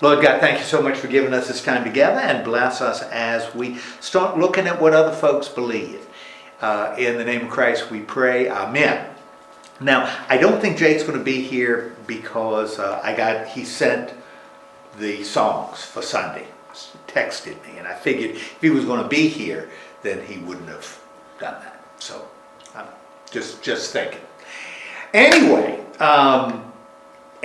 Lord God, thank you so much for giving us this time together, and bless us as we start looking at what other folks believe. In the name of Christ we pray, amen. Now, I don't think Jake's going to be here because he sent the songs for Sunday, texted me, and I figured if he was going to be here, then he wouldn't have done that. So, I'm just thinking. Anyway,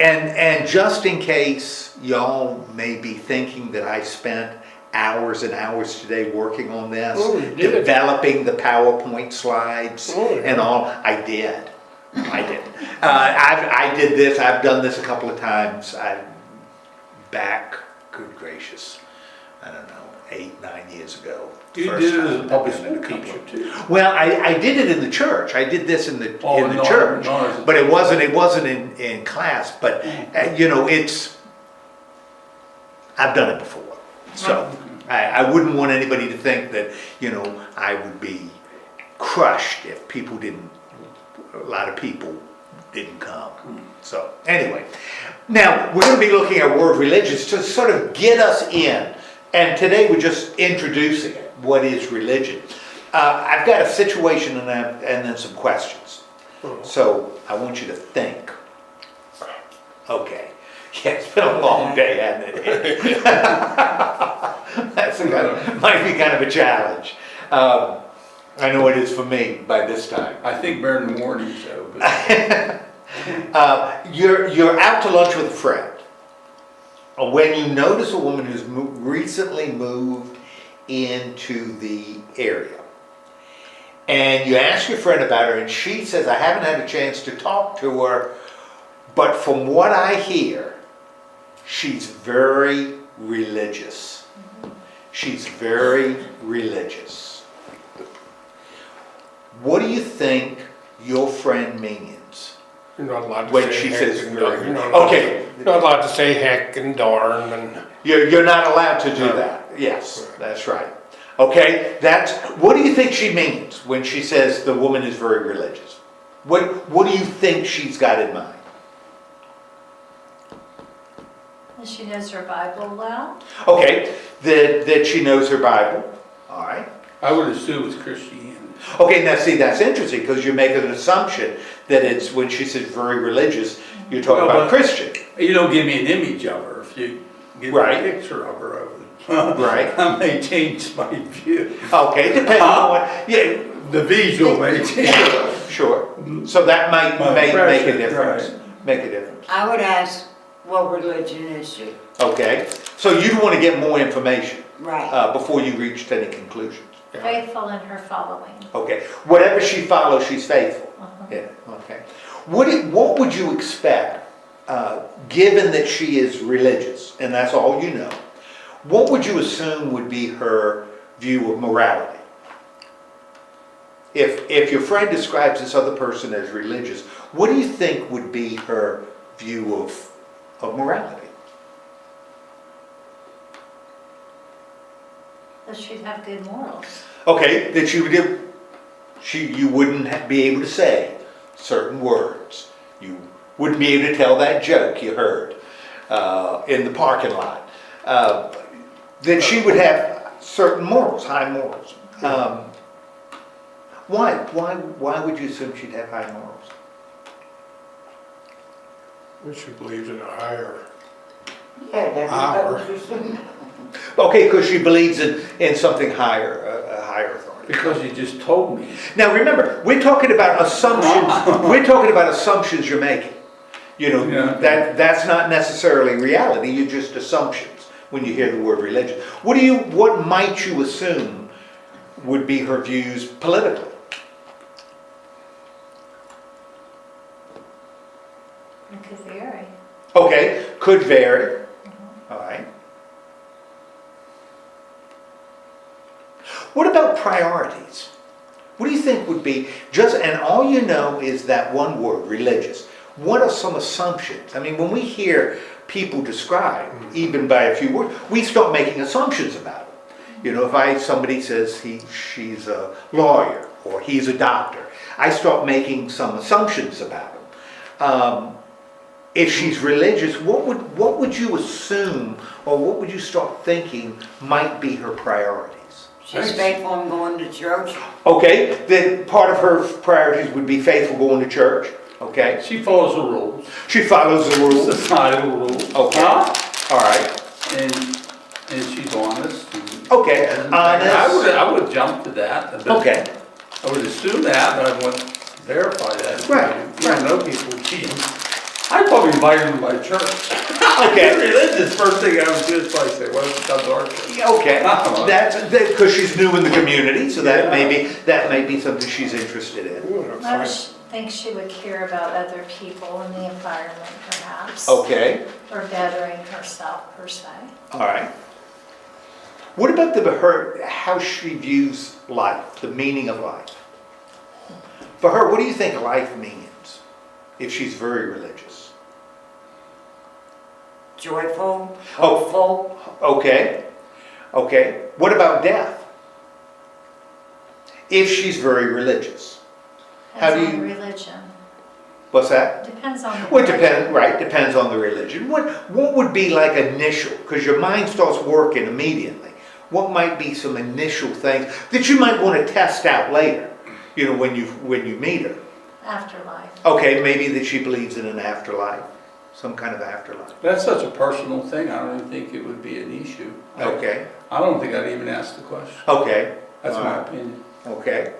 and just in case y'all may be thinking that I spent hours and hours today working on this, developing the PowerPoint slides and all, I did. I did this. I've done this a couple of times. Good gracious, I don't know, 8-9 years ago. You did it as a public school teacher too. Well, I did it in the church. I did this in the church, but it wasn't in class. But I've done it before, so I wouldn't want anybody to think that I would be crushed if a lot of people didn't come. So anyway, now we're going to be looking at word religious to sort of get us in. And today we're just introducing what is religion. I've got a situation and then some questions. So I want you to think. Okay. Yeah, it's been a long day, hasn't it? Might be kind of a challenge. I know it is for me by this time. I think better than warning show. You're out to lunch with a friend. When you notice a woman who's recently moved into the area, and you ask your friend about her, and she says, I haven't had a chance to talk to her, but from what I hear, she's very religious. She's very religious. What do you think your friend means? You're not allowed to When say she heck says and very- darn. You're not okay. Not allowed to say heck and darn and. You're not allowed to do that. Yes, that's right. Okay, what do you think she means when she says the woman is very religious? What do you think she's got in mind? She knows her Bible well. Okay, that she knows her Bible. All right. I would assume it's Christianity. Okay, now see, that's interesting because you're making an assumption that it's when she says very religious, you're talking about Christian. You don't give me an image of her. If you give me a picture of her, Right. I may change my view. Okay, depending on what, The visual may change. Sure. So that might make a difference. Right. Make a difference. I would ask, what religion is she? Okay, so you'd want to get more information Right. before you reached any conclusions. Faithful in her following. Okay, whatever she follows, she's faithful. Uh-huh. Yeah. Okay. What would you expect, given that she is religious, and that's all you know? What would you assume would be her view of morality? If your friend describes this other person as religious, what do you think would be her view of morality? That she'd have good morals. Okay, that you wouldn't be able to say certain words. You wouldn't be able to tell that joke you heard in the parking lot. That she would have certain morals, high morals. Why would you assume she'd have high morals? Well, she believes in a higher. Yeah, that's Power. what I was assuming. Okay, because she believes in something higher, a higher authority. Because you just told me. Now remember, we're talking about assumptions. We're talking about assumptions you're making. That's not necessarily reality. You're just assumptions when you hear the word religion. What might you assume would be her views politically? It could vary. Okay, could vary. All right. What about priorities? What do you think would be and all you know is that one word, religious. What are some assumptions? I mean, when we hear people describe, even by a few words, we start making assumptions about it. If somebody says she's a lawyer or he's a doctor, I start making some assumptions about him. if she's religious, what would you assume, or what would you start thinking might be her priorities? She's faithful in going to church. Okay, then part of her priorities would be faithful going to church, okay? She follows the rules, She follows the rules, societal rules. okay, Huh? all right, And she's honest. And okay, honest, I would jump to that. But okay, I would assume that, but I wouldn't verify that. Right, You don't know people cheating. I'd probably invite them to my church. okay. If you're religious, first thing I would do is probably say, well, come to our church. Okay, that's, because she's new in the community, so that Yeah. may be something she's interested in. I think she would care about other people and the environment perhaps. Okay, Or bettering herself per se. all right. What about how she views life, the meaning of life? For her, what do you think life means if she's very religious? Joyful, Oh. hopeful. Okay, okay. What about death? If she's very religious. How do Depends on you- the religion. What's that? Depends on the Well, it religion. depends, right, depends on the religion. What would be like initial, because your mind starts working immediately. What might be some initial things that you might want to test out later, when you meet her? Afterlife. Okay, maybe that she believes in an afterlife, some kind of afterlife. That's such a personal thing, I don't even think it would be an issue. Okay, I don't think I'd even ask the question. okay, That's my Alright. opinion. okay,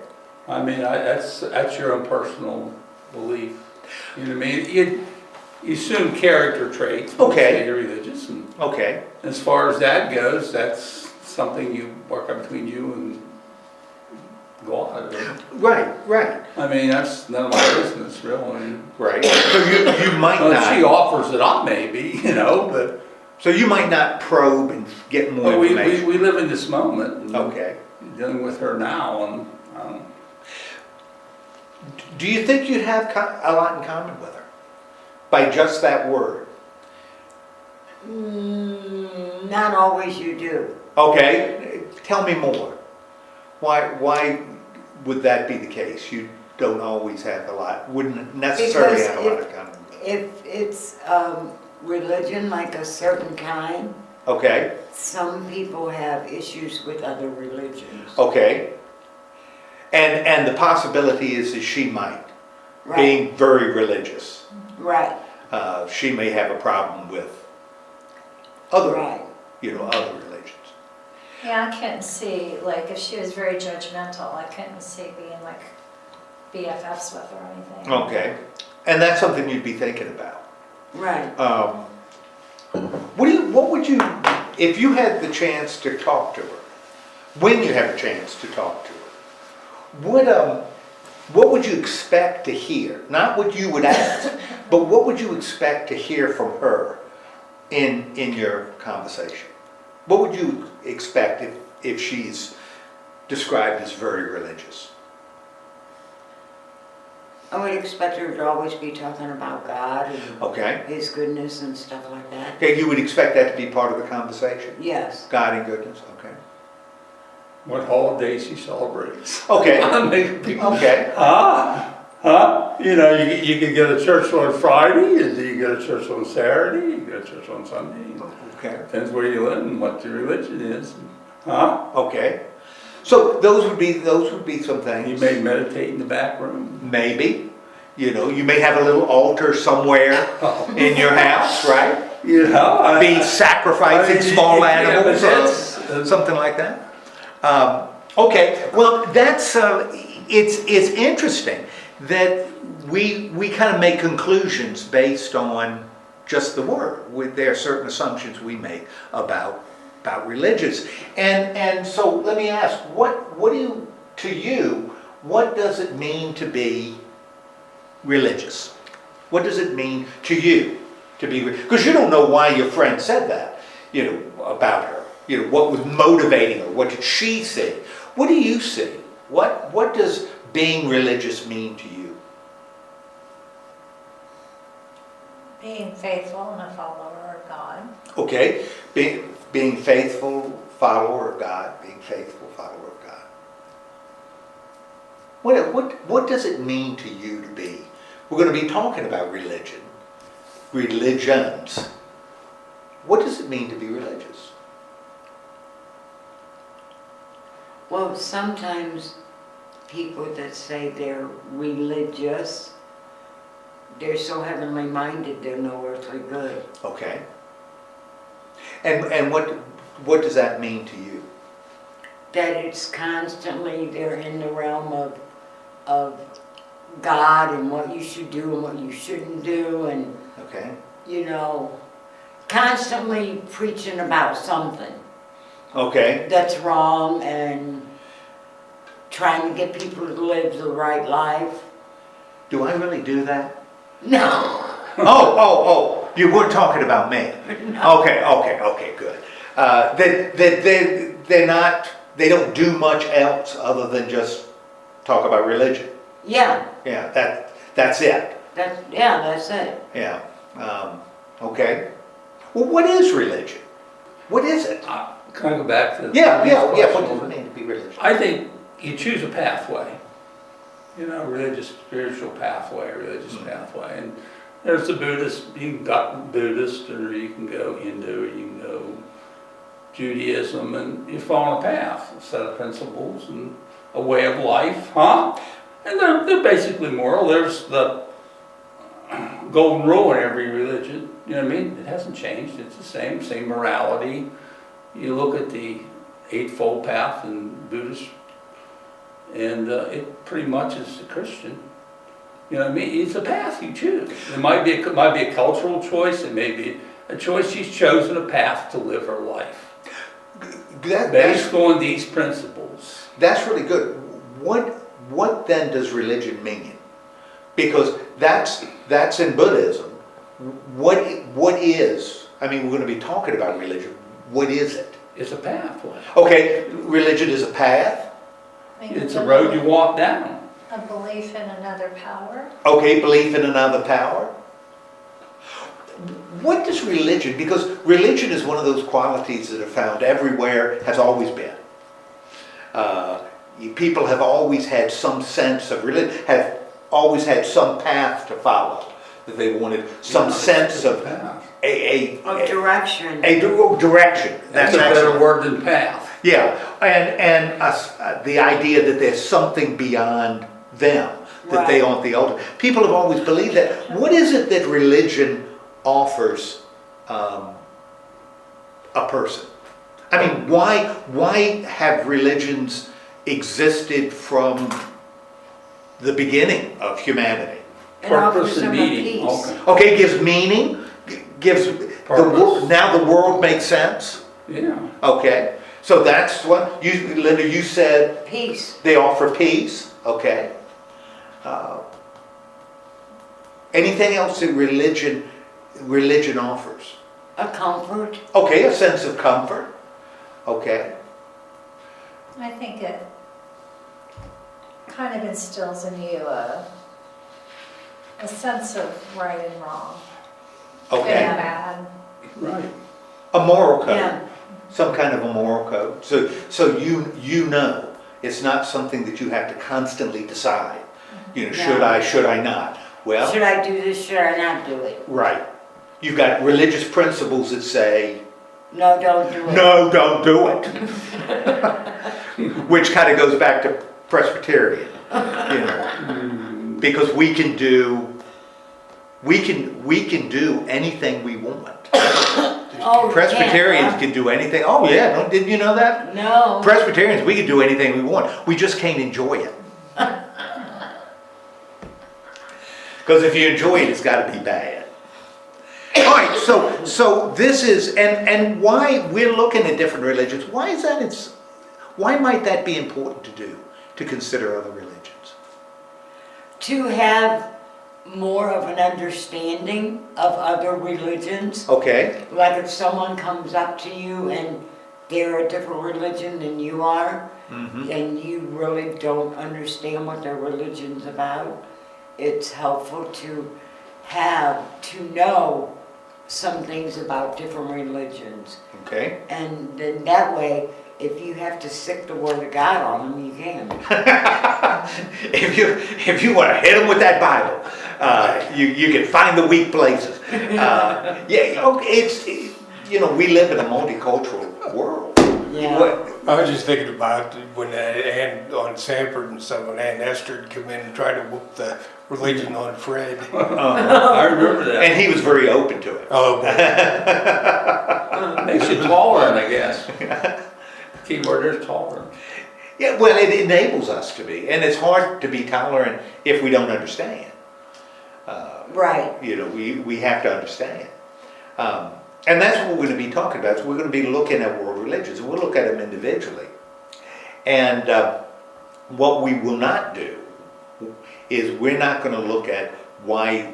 I mean, that's your own personal belief. You know what I mean? You assume character traits. when you Okay. say You're religious, and okay, as far as that goes, that's something you work out between you and God. right, I mean, that's none of my business, really. right. So you might Well, if she not, offers it up, maybe, but so you might not probe and get more we information. live in this moment. And Okay. dealing with her now, and Do you think you'd have a lot in common with her? By just that word? Not always you do. Okay, tell me more. Why would that be the case? You don't always have a lot, wouldn't necessarily Because have a lot of common. If it's religion like a certain kind, Okay, some people have issues with other religions. okay. And the possibility is that she might, Right, being very religious, right, she may have a problem with other, right. other religions. Yeah, I couldn't see, like, if she was very judgmental, I couldn't see being like BFFs with her or anything. Okay, and that's something you'd be thinking about. Right. What would you, if you had the chance to talk to her, when you have a chance to talk to her, what would you expect to hear? Not what you would ask, but what would you expect to hear from her in your conversation? What would you expect if she's described as very religious? I would expect her to always be talking about God and Okay, His goodness and stuff like that. okay, you would expect that to be part of the conversation? Yes. God and goodness, okay. what holidays she celebrates. Okay, I'm making people, okay, you can go to church on Friday, and you go to church on Saturday, you go to church on Sunday. okay. Depends where you live and what your religion is. Huh? Okay, so those would be some things. You may meditate in the back room. Maybe, you may have a little altar somewhere in your house, right? Be sacrificing small animals, something like that. Okay, well, that's it's interesting that we kind of make conclusions based on just the word. There are certain assumptions we make about religions, and so let me ask, what does it mean to be religious? What does it mean to you to be? Because you don't know why your friend said that, about her. What was motivating her? What did she see? What do you see? What does being religious mean to you? Being faithful and a follower of God. Okay, being faithful follower of God, being faithful follower of God. What does it mean to you to be? We're going to be talking about religion religions. What does it mean to be religious? Well, sometimes people that say they're religious, they're so heavenly minded, they're no earthly good. Okay. And what does that mean to you? That it's constantly, they're in the realm of God and what you should do and what you shouldn't do, and, Okay. you know, constantly preaching about something Okay. that's wrong and trying to get people to live the right life. Do I really do that? No. Oh, you weren't talking about me. Okay, good. They're not, they don't do much else other than just talk about religion. Yeah, Yeah, that's it. that's it. Yeah. Okay. Well, what is religion? What is it? Can I go back to the Yeah. previous What question? does it mean to be religious? I think you choose a pathway, you know, religious, spiritual pathway, religious pathway. And there's the Buddhist, you can go Buddhist, or you can go Hindu, or you can go Judaism, and you follow a path, a set of principles, and a way of life, huh? And they're basically moral. There's the golden rule in every religion, you know what I mean? It hasn't changed, it's the same morality. You look at the Eightfold Path in Buddhist, and it pretty much is a Christian. You know what I mean? It's a path you choose. It might be a cultural choice. It may be a choice. She's chosen a path to live her life based on these principles. That's really good. What then does religion mean? Because that's in Buddhism. What is? I mean, we're going to be talking about religion. What is it? It's a pathway. Okay, religion is a path. It's a road you walk down. A belief in another power. Okay, belief in another power. What does religion, because religion is one of those qualities that are found everywhere, has always been. People have always had some sense of religion, have always had some path to follow, that they wanted some sense of Direction. a direction. That's a better word than path. Yeah, and the idea that there's something beyond them, that they aren't the ultimate. People have always believed that. What is it that religion offers a person? I mean, why have religions existed from the beginning of humanity? It offers Purpose and them a meaning. peace. Okay. Okay, gives meaning, gives now the world makes sense. Yeah. Okay, so that's what Linda, you said Peace. they offer peace. Okay. Anything else that religion offers? A comfort. Okay, a sense of comfort. Okay. I think it kind of instills in you a sense of right and wrong, good Okay. and bad. Right. A moral code. Yeah. Some kind of a moral code. So you know, it's not something that you have to constantly decide. You know, No. should I not? Well, Should I do this? Should I not do it? right. You've got religious principles that say, No, don't do it. no, don't do it. Which kind of goes back to Presbyterian, you know, because we can do anything we want. Oh, Presbyterians yeah, can do anything. Oh yeah, no, didn't you know that? No. Presbyterians, we can do anything we want. We just can't enjoy it. Because if you enjoy it, it's got to be bad. All right, so this is, and why we're looking at different religions. Why is that? Why might that be important to do, to consider other religions? To have more of an understanding of other religions. Okay. Like if someone comes up to you and they're a different religion than you are, and you really don't understand what their religion's about, it's helpful to know some things about different religions. Okay? And then that way, if you have to stick the word of God on them, you can. If you want to hit them with that Bible, you can find the weak places. Yeah, okay, we live in a multicultural world. Yeah. I was just thinking about when Ann on Sanford and stuff, when Aunt Esther would come in and try to whoop the religion on Fred. I remember that. And he was very open to it. Oh, boy. Makes you tolerant, I guess. Key word there is tolerant. Yeah, well, it enables us to be, and it's hard to be tolerant if we don't understand. Right. We have to understand. And that's what we're going to be talking about. So we're going to be looking at world religions, and we'll look at them individually. And what we will not do is we're not going to look at why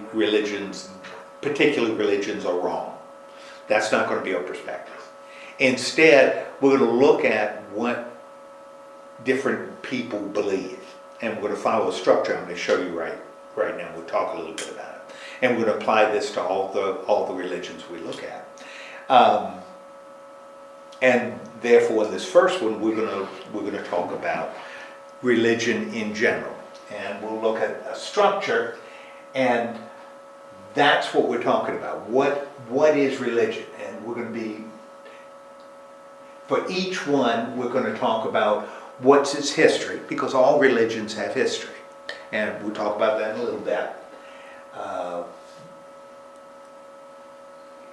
particular religions are wrong. That's not going to be our perspective. Instead, we're going to look at what different people believe, and we're going to follow a structure. I'm going to show you right now. We'll talk a little bit about it, and we're going to apply this to all the religions we look at. And therefore, in this first one, we're going to talk about religion in general, and we'll look at a structure, and that's what we're talking about. What is religion? And we're going to be, for each one, we're going to talk about what's its history, because all religions have history, and we'll talk about that in a little bit.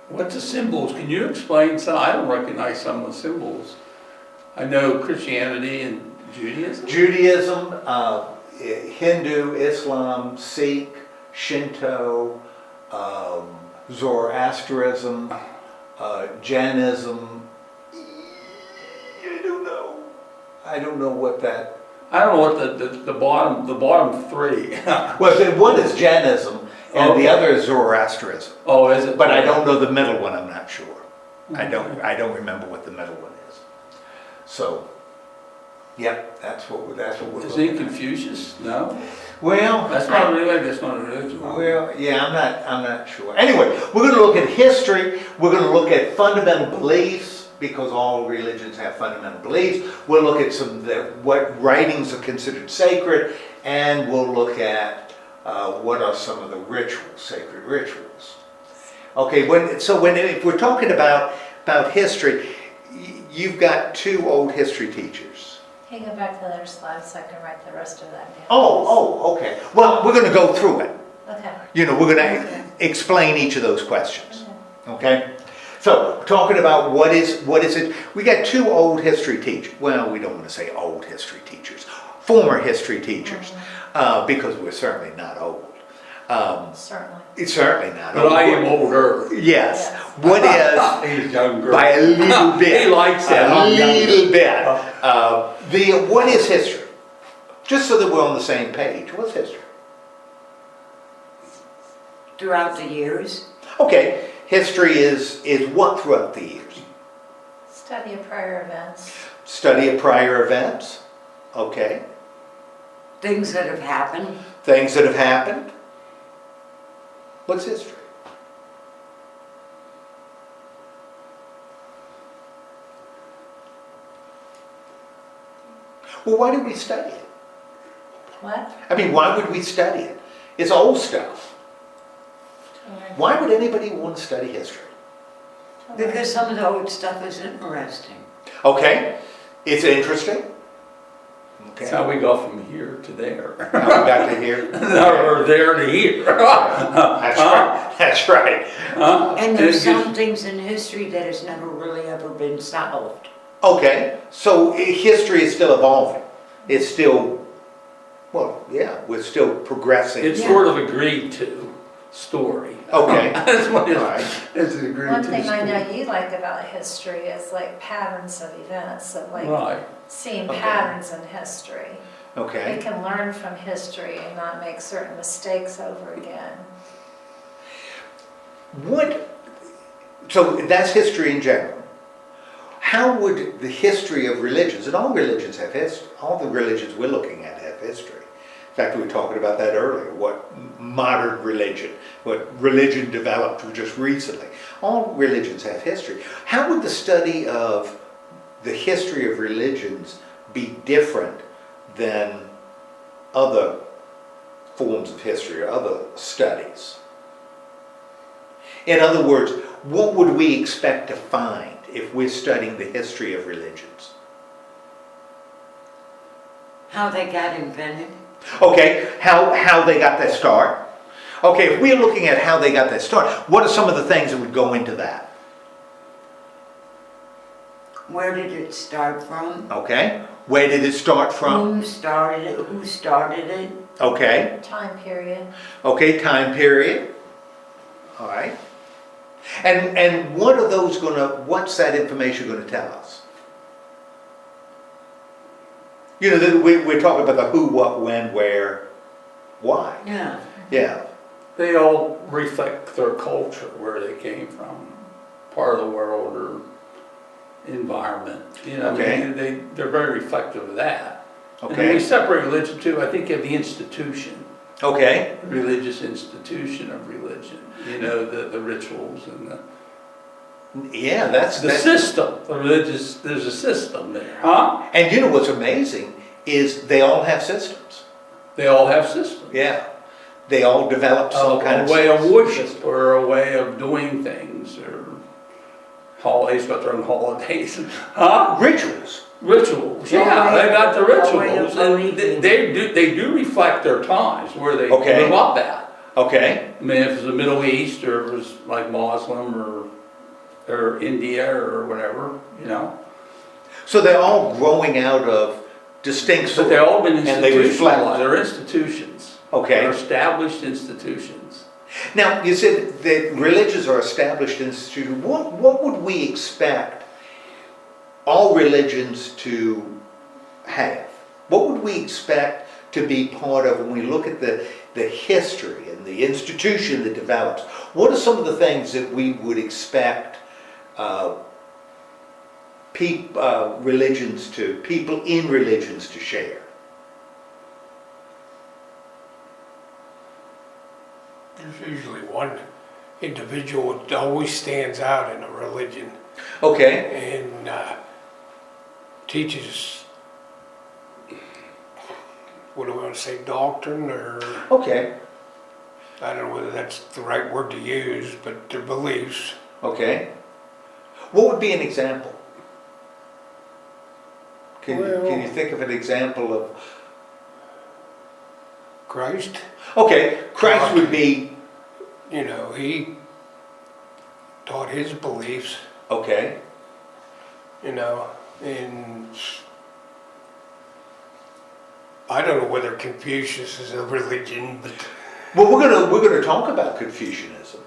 What's the symbols? Can you explain some? I don't recognize some of the symbols. I know Christianity and Judaism. Judaism, Hindu, Islam, Sikh, Shinto, Zoroastrianism, Jainism. I don't know what that. I don't know what the bottom three. Well, one is Jainism, and the other is Zoroastrianism. Oh, is it? But I don't know the middle one. I'm not sure. I don't remember what the middle one is. So, yep, that's what we're Is looking it at. Confucius? No. Well, That's not really. That's not a religion. Well, yeah, I'm not sure. Anyway, we're going to look at history. We're going to look at fundamental beliefs, because all religions have fundamental beliefs. We'll look at what writings are considered sacred, and we'll look at what are some of the sacred rituals. Okay, if we're talking about history, you've got two old history teachers. Can you go back to the other slide so I can write the rest of that down? Oh, okay. Well, we're going to go through it. Okay. We're going to explain each of those questions. Okay? So, talking about what is it? We got two old history teachers. Well, we don't want to say old history teachers. Former history teachers. Because we're certainly not old. Certainly. It's certainly not But old. I am older. Yes. Yes. What is... He's younger. By a little bit. He likes that. A I'm younger. little bit. What is history? Just so that we're on the same page. What's history? Throughout the years. Okay. History is what throughout the years? Study of prior events. Study of prior events. Okay. Things that have happened. Things that have happened. What's history? Well, why do we study it? What? I mean, why would we study it? It's old stuff. Why would anybody want to study history? Because some of the old stuff is interesting. Okay, it's interesting. Okay, That's how we go from here to there. now we got to here. Or there to here. That's right. That's right. And there's It's just- some things in history that has never really ever been solved. Okay, so history is still evolving. It's still, well, yeah, we're still progressing. It's sort of agreed to story. Okay. That's what it All right. is. It's an agreed One to thing I story. know you like about history is like patterns of events, of like Right. seeing Okay. patterns in history. We Okay. can learn from history and not make certain mistakes over again. So that's history in general. How would the history of religions, and all religions have history, all the religions we're looking at have history. In fact, we were talking about that earlier, what modern religion, what religion developed just recently. all religions have history. How would the study of the history of religions be different than other forms of history or other studies? In other words, what would we expect to find if we're studying the history of religions? How they got invented? Okay, how they got their start. Okay, if we're looking at how they got their start, what are some of the things that would go into that? Where did it start from? Okay, where did it start from? Who started it? Who started it? Okay, Time period. okay, time period. All right. And what are those what's that information gonna tell us? You know, we're talking about the who, what, when, where, why. Yeah. Yeah, They all reflect their culture, where they came from, part of the world or environment. You know, Okay. I mean, they're very reflective of that. And then we okay, separate religion too. I think of the institution, okay, religious institution of religion. You know, the rituals and yeah, that's. the system. The religious, there's a system there, huh? And you know what's amazing is they all have systems. They all have systems. Yeah, they all develop some kind of A way of system. worship or a way of doing things or holidays, got their own holidays, huh? Rituals. Rituals, A yeah, way- they got the a way of rituals, and believing. they do reflect their times where they Okay. grew up at. Okay, I mean, if it was the Middle East or it was like Muslim or India or whatever, you know. so they're all growing out of distinct. But they've all been And they reflect. institutionalized, they're institutions. Okay. They're established institutions. Now, you said that religions are established institutions. What would we expect all religions to have? What would we expect to be part of when we look at the history and the institution that develops? What are some of the things that we would expect people in religions to share? There's usually one individual that always stands out in a religion Okay, and teaches, what do I want to say, doctrine, or okay, I don't know whether that's the right word to use, but their beliefs. okay. What would be an example? Can you think of an example of? Christ, Okay, Christ would be, you know, he taught his beliefs, okay, you know, and I don't know whether Confucius is a religion, but well, we're gonna talk about Confucianism.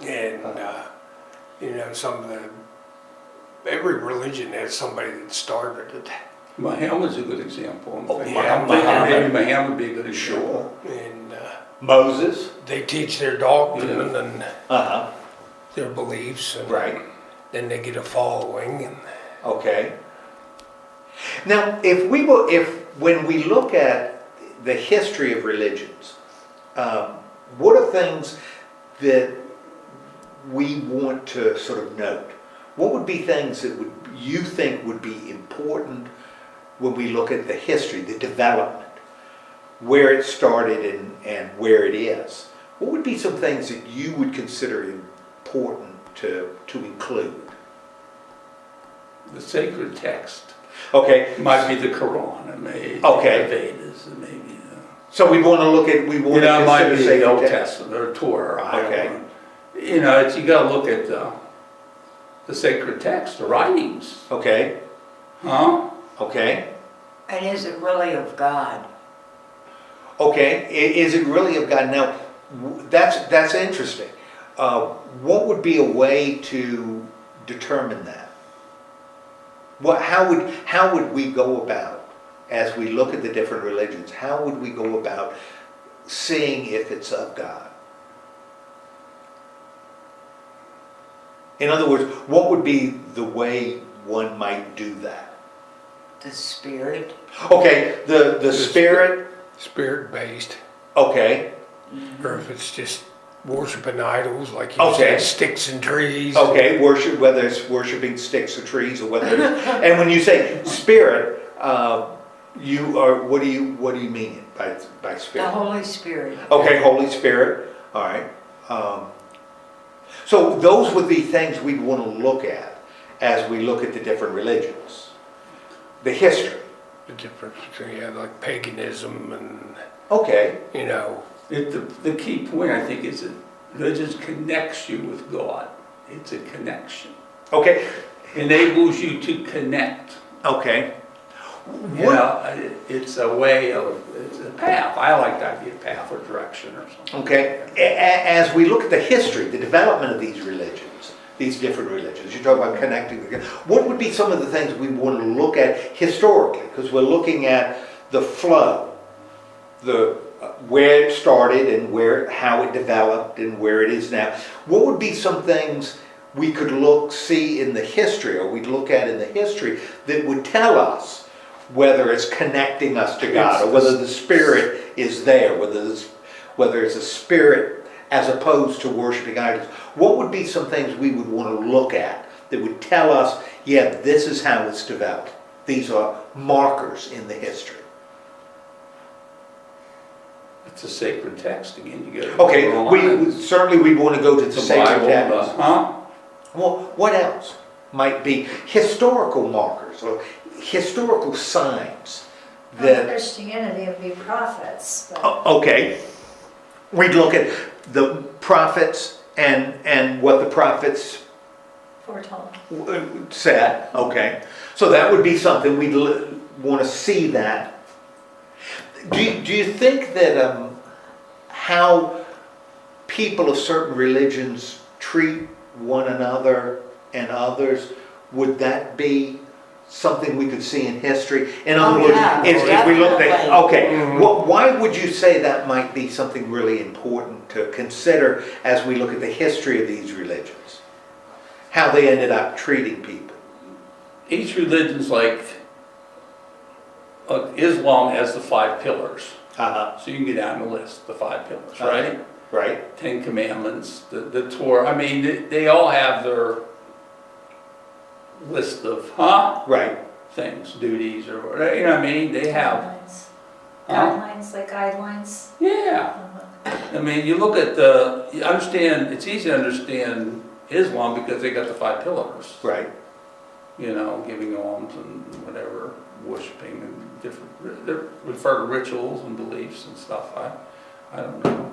and you know, every religion has somebody that started it, Muhammad's a good example. Oh, yeah, Maybe Muhammad would be a good example. and Moses. they teach their doctrine and Uh-huh, their beliefs, and right, then they get a following. And okay. Now, when we look at the history of religions, what are things that we want to sort of note? What would be things that you think would be important when we look at the history, the development, where it started and where it is? What would be some things that you would consider important to include? The sacred text Okay, might be the Quran, and maybe Okay. the Vedas, and maybe so we want to look at, you know, it might be the sacred Old text. Testament or Torah. I don't Okay. know. You know, you got to look at the sacred text, the writings, Okay, huh? okay, And is it really of God? okay. Is it really of God? Now, that's interesting. What would be a way to determine that? How would we go about, as we look at the different religions, how would we go about seeing if it's of God? In other words, what would be the way one might do that? The Spirit? Okay, the spirit, spirit-based, okay, or if it's just worshiping idols, like you Okay. said, sticks and trees. Okay, worship, whether it's worshiping sticks or trees or whether it's, and when you say spirit, you are, what do you mean by The spirit? Holy Spirit. Okay, Holy Spirit, all right. So those would be things we'd want to look at as we look at the different religions. The history, The difference between, yeah, like paganism and, okay, you know, The key point, I think, is that religion connects you with God. It's a connection. okay, Enables you to connect. okay. You know, it's a way of, it's a path. I like the idea of path or direction or something. Okay, as we look at the history, the development of these religions, these different religions, you talk about connecting together, what would be some of the things we want to look at historically? Because we're looking at the flow, where it started and how it developed and where it is now. What would be some things we could see in the history, or we'd look at in the history, that would tell us whether it's connecting us to God, or whether the Spirit is there, whether it's a spirit as opposed to worshiping idols? What would be some things we would want to look at that would tell us, yeah, this is how it's developed? These are markers in the history. It's a sacred text again. You go. Okay, we'd want to go to the The sacred Bible, text. huh? Well, what else might be historical markers or historical signs Well, that? Christianity would be prophets, but Okay, we'd look at the prophets and what the prophets foretold. said. Okay, so that would be something we'd want to see that. Do you think that how people of certain religions treat one another and others, would that be something we could see in history? In other words, yeah, if we look at, definitely. okay, Mhm. why would you say that might be something really important to consider as we look at the history of these religions? How they ended up treating people? Each religion's like, Islam has the 5 pillars. So you can get down the list, the 5 pillars, right? Right? 10 Commandments, the Torah. I mean, they all have their list of, Right. things, duties, or whatever. You know what I mean? They have, Guidelines. Huh? Guidelines, like guidelines. yeah. Uh-huh. I mean, you look at you understand, it's easy to understand Islam because they got the 5 pillars. Right. You know, giving alms and whatever, worshiping and different, they refer to rituals and beliefs and stuff. I don't know.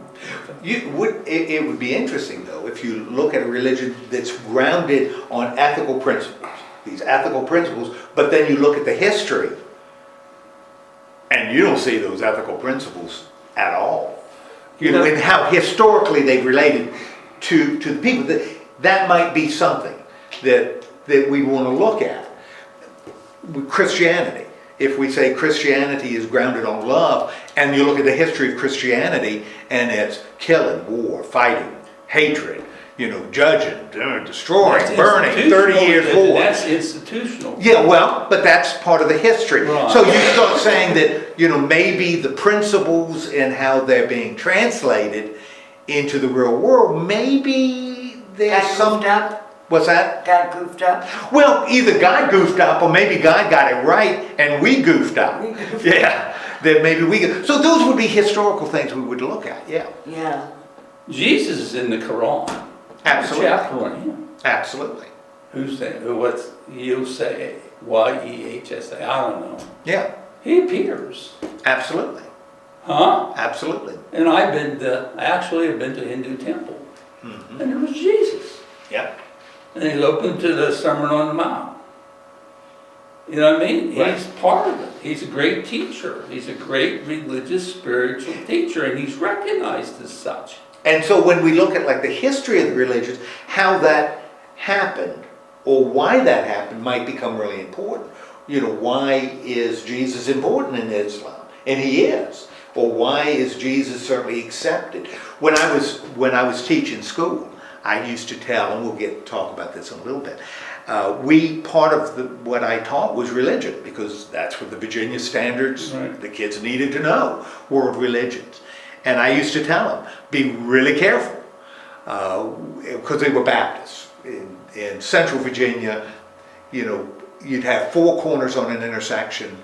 It would be interesting though if you look at a religion that's grounded on ethical principles, these ethical principles, but then you look at the history and you don't see those ethical principles at all. You know, and how historically they've related to the people. That might be something that we want to look at. With Christianity, if we say Christianity is grounded on love, and you look at the history of Christianity, and it's killing, war, fighting, hatred, you know, judging, destroying, That's burning, 30 institutional years religion. war. That's institutional. Yeah, well, but that's part of the history. Right. So you start saying that, you know, maybe the principles and how they're being translated into the real world, maybe there's Got some... goofed up? What's that? Got goofed up? Well, either God goofed up or maybe God got it right and we goofed up. Yeah, that maybe so those would be historical things we would look at, yeah. Yeah. Jesus is in the Quran. Absolutely. Chapter on him. Absolutely. Who's saying, what's you say, Yehsa, I don't know. Yeah, He appears. absolutely. Huh? Absolutely. And I actually have been to a Hindu temple. Mhm. And there was Jesus. Yeah. And he opened to the Sermon on the Mount. You know what I mean? Right. He's part of it. He's a great teacher. He's a great religious, spiritual teacher, and he's recognized as such. And so when we look at like the history of the religions, how that happened or why that happened might become really important. You know, why is Jesus important in Islam? And he is. Or why is Jesus certainly accepted? When I was teaching school, I used to tell, and we'll talk about this in a little bit, part of what I taught was religion, because that's what the Virginia standards, Right. the kids needed to know, world religions. And I used to tell them, be really careful, because they were Baptists. In Central Virginia, you'd have 4 corners on an intersection.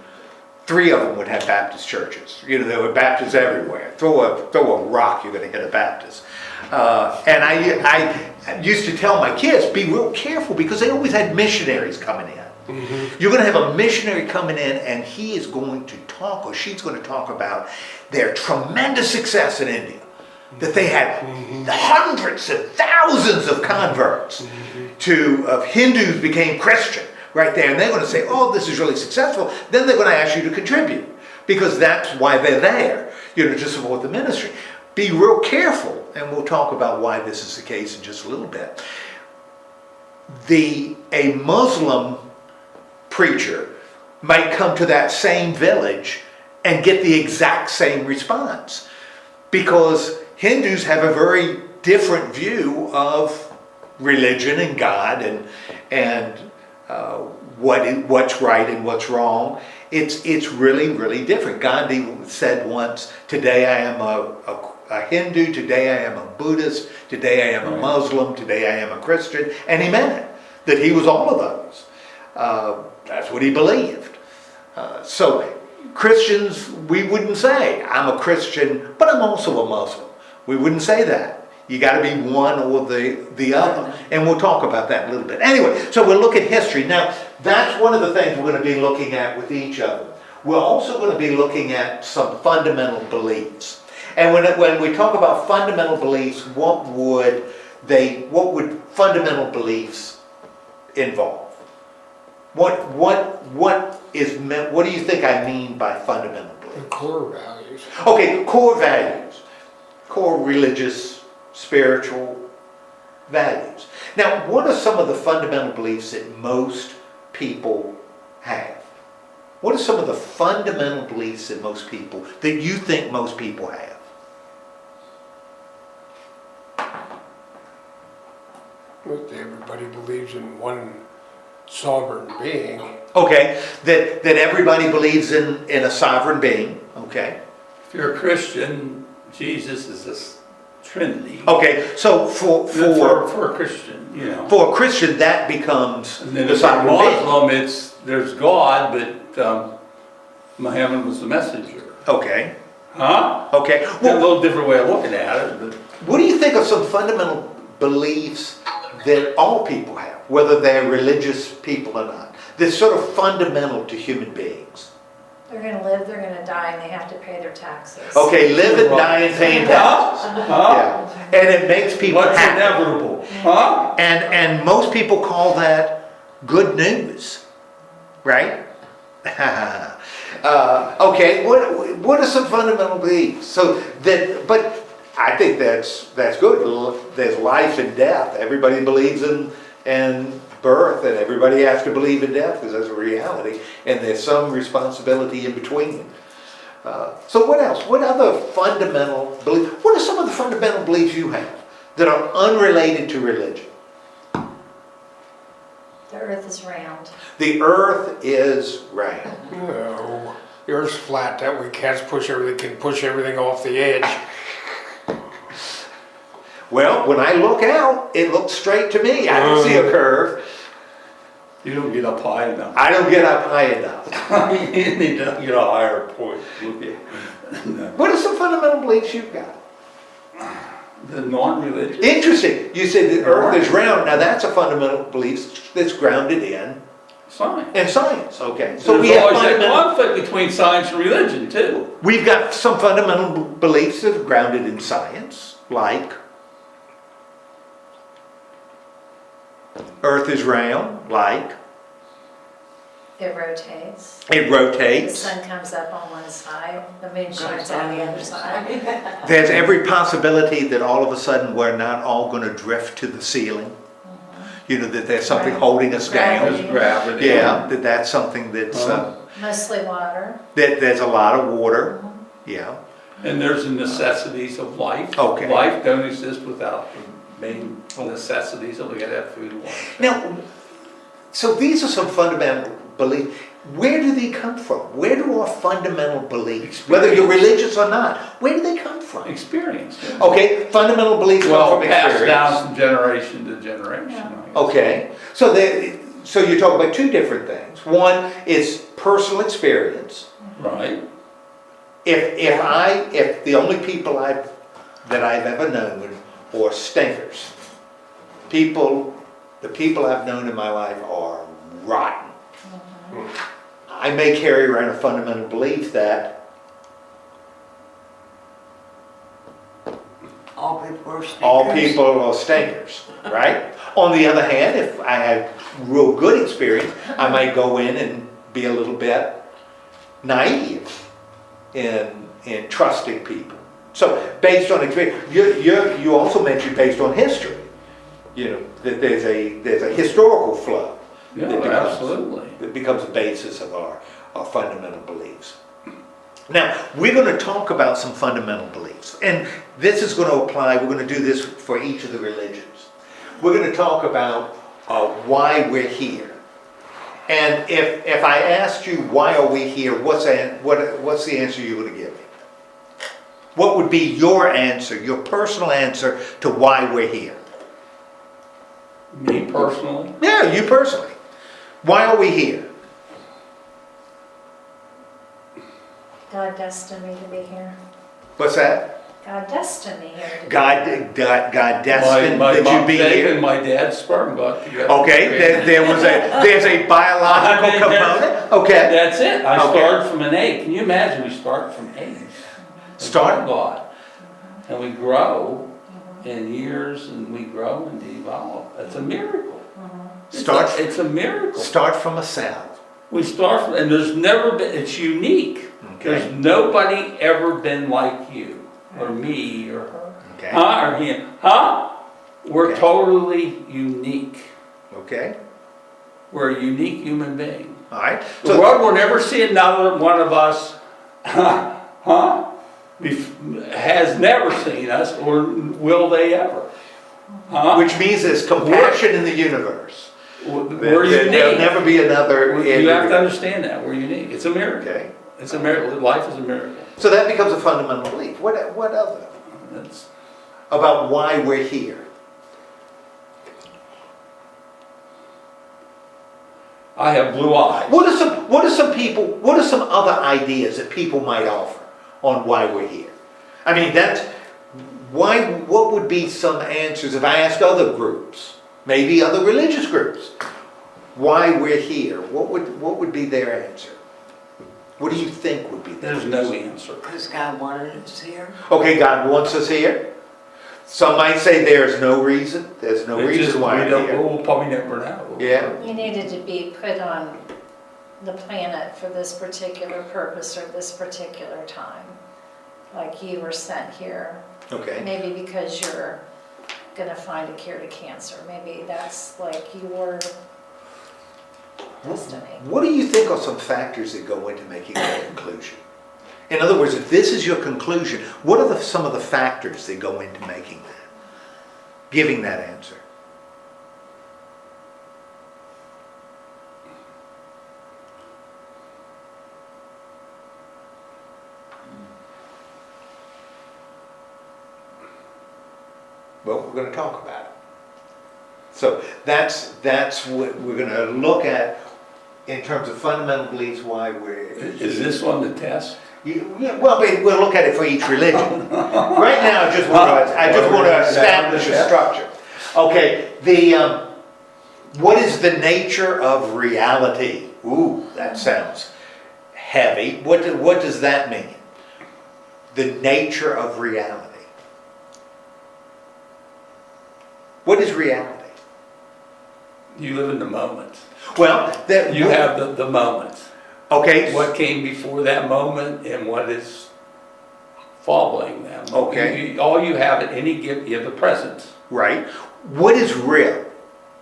3 of them would have Baptist churches. There were Baptists everywhere. Throw a rock, you're going to hit a Baptist. And I used to tell my kids, be real careful, because they always had missionaries coming in. Mm-hmm. You're going to have a missionary coming in, and he is going to talk, or she's going to talk about their tremendous success in India. That they had hundreds and thousands of converts of Hindus became Christian right there. And they're going to say, oh, this is really successful. Then they're going to ask you to contribute, because that's why they're there, to support the ministry. Be real careful, and we'll talk about why this is the case in just a little bit. A Muslim preacher might come to that same village and get the exact same response, because Hindus have a very different view of religion and God and what's right and what's wrong. It's really, really different. Gandhi said once, today I am a Hindu, today I am a Buddhist, today I am a Muslim, today I am a Christian, and he meant it, that he was all of those. That's what he believed. So Christians, we wouldn't say, I'm a Christian, but I'm also a Muslim. We wouldn't say that. You got to be one or the other. And we'll talk about that in a little bit. Anyway, so we'll look at history. Now, that's one of the things we're going to be looking at with each of them. We're also going to be looking at some fundamental beliefs. And when we talk about fundamental beliefs, what would fundamental beliefs involve? What is meant? What do you think I mean by fundamental beliefs? The core values. Okay, core values. Core religious, spiritual values. Now, what are some of the fundamental beliefs that most people have? What are some of the fundamental beliefs that you think most people have? Everybody believes in one sovereign being. Okay, that everybody believes in a sovereign being. Okay. If you're a Christian, Jesus is this Trinity. Okay, so for a Christian, for a Christian, that becomes and then the if you're sovereign being. Muslim, there's God, but Muhammad was the messenger. Okay. Huh? Okay. A little different way of looking at it. But what do you think of some fundamental beliefs that all people have, whether they're religious people or not, that's sort of fundamental to human beings? They're going to live, they're going to die, and they have to pay their taxes. Okay, live and die and paying taxes. Yeah. And it makes people what's happy. inevitable? Huh? And most people call that good news, right? Okay, what are some fundamental beliefs? But I think that's good. There's life and death. Everybody believes in birth, and everybody has to believe in death because that's a reality, and there's some responsibility in between. So what else? What other fundamental beliefs? What are some of the fundamental beliefs you have that are unrelated to religion? The earth is round. The earth is round. No, the earth's flat. That way cats can push everything off the edge. Well, when I look out, it looks straight to me. I don't see a curve. You don't get up high enough. I don't get up high enough. You need to get a higher point. Look at What are some fundamental beliefs you've got? the non-religious. Interesting. You said the earth is round. Now that's a fundamental belief that's grounded in Science. Okay. So There's we have always that fundamental. conflict between science and religion too. We've got some fundamental beliefs that are grounded in science, like earth is round, like It rotates. it The rotates. sun comes up on one side, the moon shines on the other side. There's every possibility that all of a sudden we're not all going to drift to the ceiling. That there's something holding us down. There's gravity. Yeah, that's something that's, Mostly water. that there's a lot of water. Yeah. And there's the necessities of life. Okay. Life don't exist without the main necessities of we gotta have food and water. Now, so these are some fundamental beliefs, where do they come from? Where do our fundamental beliefs, whether you're religious or not, where do they come from? Experience. Yeah. Okay, fundamental beliefs come Well, from passed experience. down from generation to generation. Yeah. I guess. Okay, so you're talking about two different things. One is personal experience. Right. If the only people that I've ever known are stinkers, the people I've known in my life are rotten. I may carry around a fundamental belief that All people are stinkers. all people are stinkers, right? On the other hand, if I had real good experience, I might go in and be a little bit naive in trusting people. So based on experience, you also mentioned based on history, that there's a historical flow. Yeah, that becomes- absolutely. That becomes the basis of our fundamental beliefs. Now, we're going to talk about some fundamental beliefs, and this is going to apply, we're going to do this for each of the religions. We're going to talk about why we're here. And if I asked you, why are we here, what's the answer you're going to give me? What would be your answer, your personal answer to why we're here? Me personally, Yeah, you personally. Why are we here? God destined me to be here. What's that? God destined me here to be God destined my that you mom's be egg here. and my dad's sperm got together. Okay, there's a biological I mean, component. Okay, That's it. I Okay. started from an egg. Can you imagine? We start from eggs. Start- God. And we grow in years, and we grow and develop. It's a miracle. It's a miracle. start from a cell. We start from, and there's never been, it's unique. Okay. There's nobody ever been like you, or me, or her. Okay. Huh? Or him. Huh? We're Okay. totally unique. Okay. We're a unique human being. All right. The world will never see another one of us, huh? Has never seen us, or will they ever? Huh? Which means there's compassion in the universe. We're There'll unique. never be another. You have to understand that. We're unique. It's a miracle. Okay. It's a miracle. Life is a miracle. So that becomes a fundamental belief. What other? That's, About why we're here. I have blue eyes. What are some other ideas that people might offer on why we're here? I mean, what would be some answers if I asked other groups, maybe other religious groups, why we're here? What would be their answer? What do you think would be their There's answer? no answer. Because God wanted us here. Okay, God wants us here. Some might say there's no reason. There's no reason why we're here. We'll probably never know. Yeah. You needed to be put on the planet for this particular purpose or this particular time. Like you were sent here, Okay. maybe because you're gonna find a cure to cancer. Maybe that's like your destiny. What do you think are some factors that go into making that conclusion? In other words, if this is your conclusion, what are some of the factors that go into making that, giving that answer? Well, we're going to talk about it. So that's what we're going to look at in terms of fundamental beliefs, why we're... Is this one the test? Yeah, well, we'll look at it for each religion. Right now, I just want to establish a structure. Okay, what is the nature of reality? Ooh, that sounds heavy. What does that mean? The nature of reality. What is reality? You live in the moment. Well, You have the moment. okay. What came before that moment and what is following that moment. Okay. All you have at any given, you have the present. Right. What is real?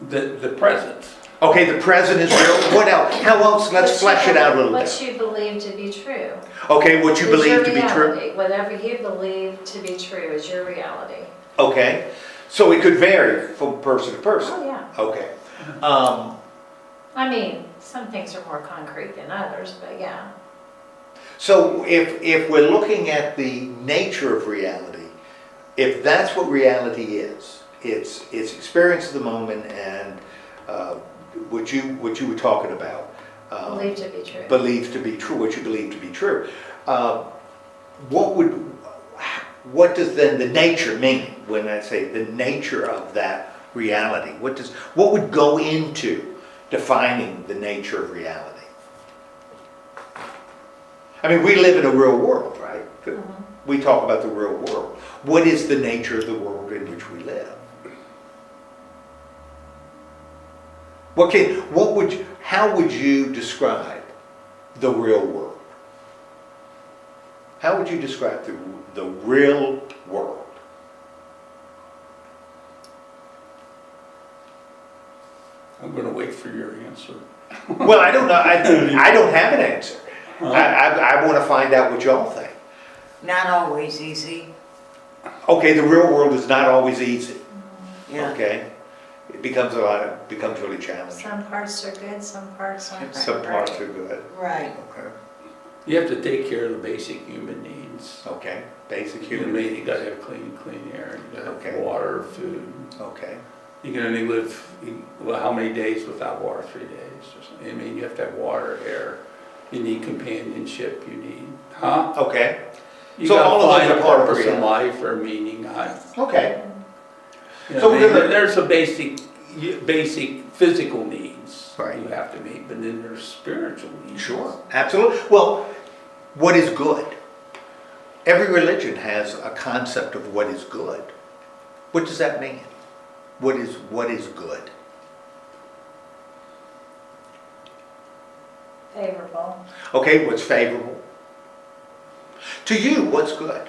The present. Okay, the present is real. What else? How else? Let's flesh it out a little What bit. you believe to be true. Okay, what you is believe your to be true. reality. Whatever you believe to be true is your reality. Okay, so it could vary from person to person. Oh, yeah. Okay. I mean, some things are more concrete than others, but yeah. So if we're looking at the nature of reality, if that's what reality is, it's experience of the moment and what you were talking about. Believed to be true. Believed to be true, what you believe to be true. What does then the nature mean when I say the nature of that reality? What would go into defining the nature of reality? I mean, we live in a real world, right? We talk about the real world. What is the nature of the world in which we live? How would you describe the real world? How would you describe the real world? I'm gonna wait for your answer. Well, I don't know. I don't have an answer. I want to find out what y'all think. Not always easy. Okay, the real world is not always easy. Yeah. Okay, it becomes really challenging. Some parts are good, some parts aren't so Some parts great. are good. Right. Okay. You have to take care of the basic human needs. Okay. Basic You human know, needs. you gotta have clean air, you gotta Okay. have water, food. Okay. You can only live, well, how many days without water? 3 days or something. I mean, you have to have water, air. You need companionship, you need, huh? Okay. You So all gotta of those find are a part of purpose in reality. life or meaning. Okay. You know, So we're gonna- there's some basic physical needs Right. you have to meet, but then there's spiritual needs. Sure. Absolutely. Well, what is good? Every religion has a concept of what is good. What does that mean? What is good? Favorable. Okay, what's favorable? To you, what's good?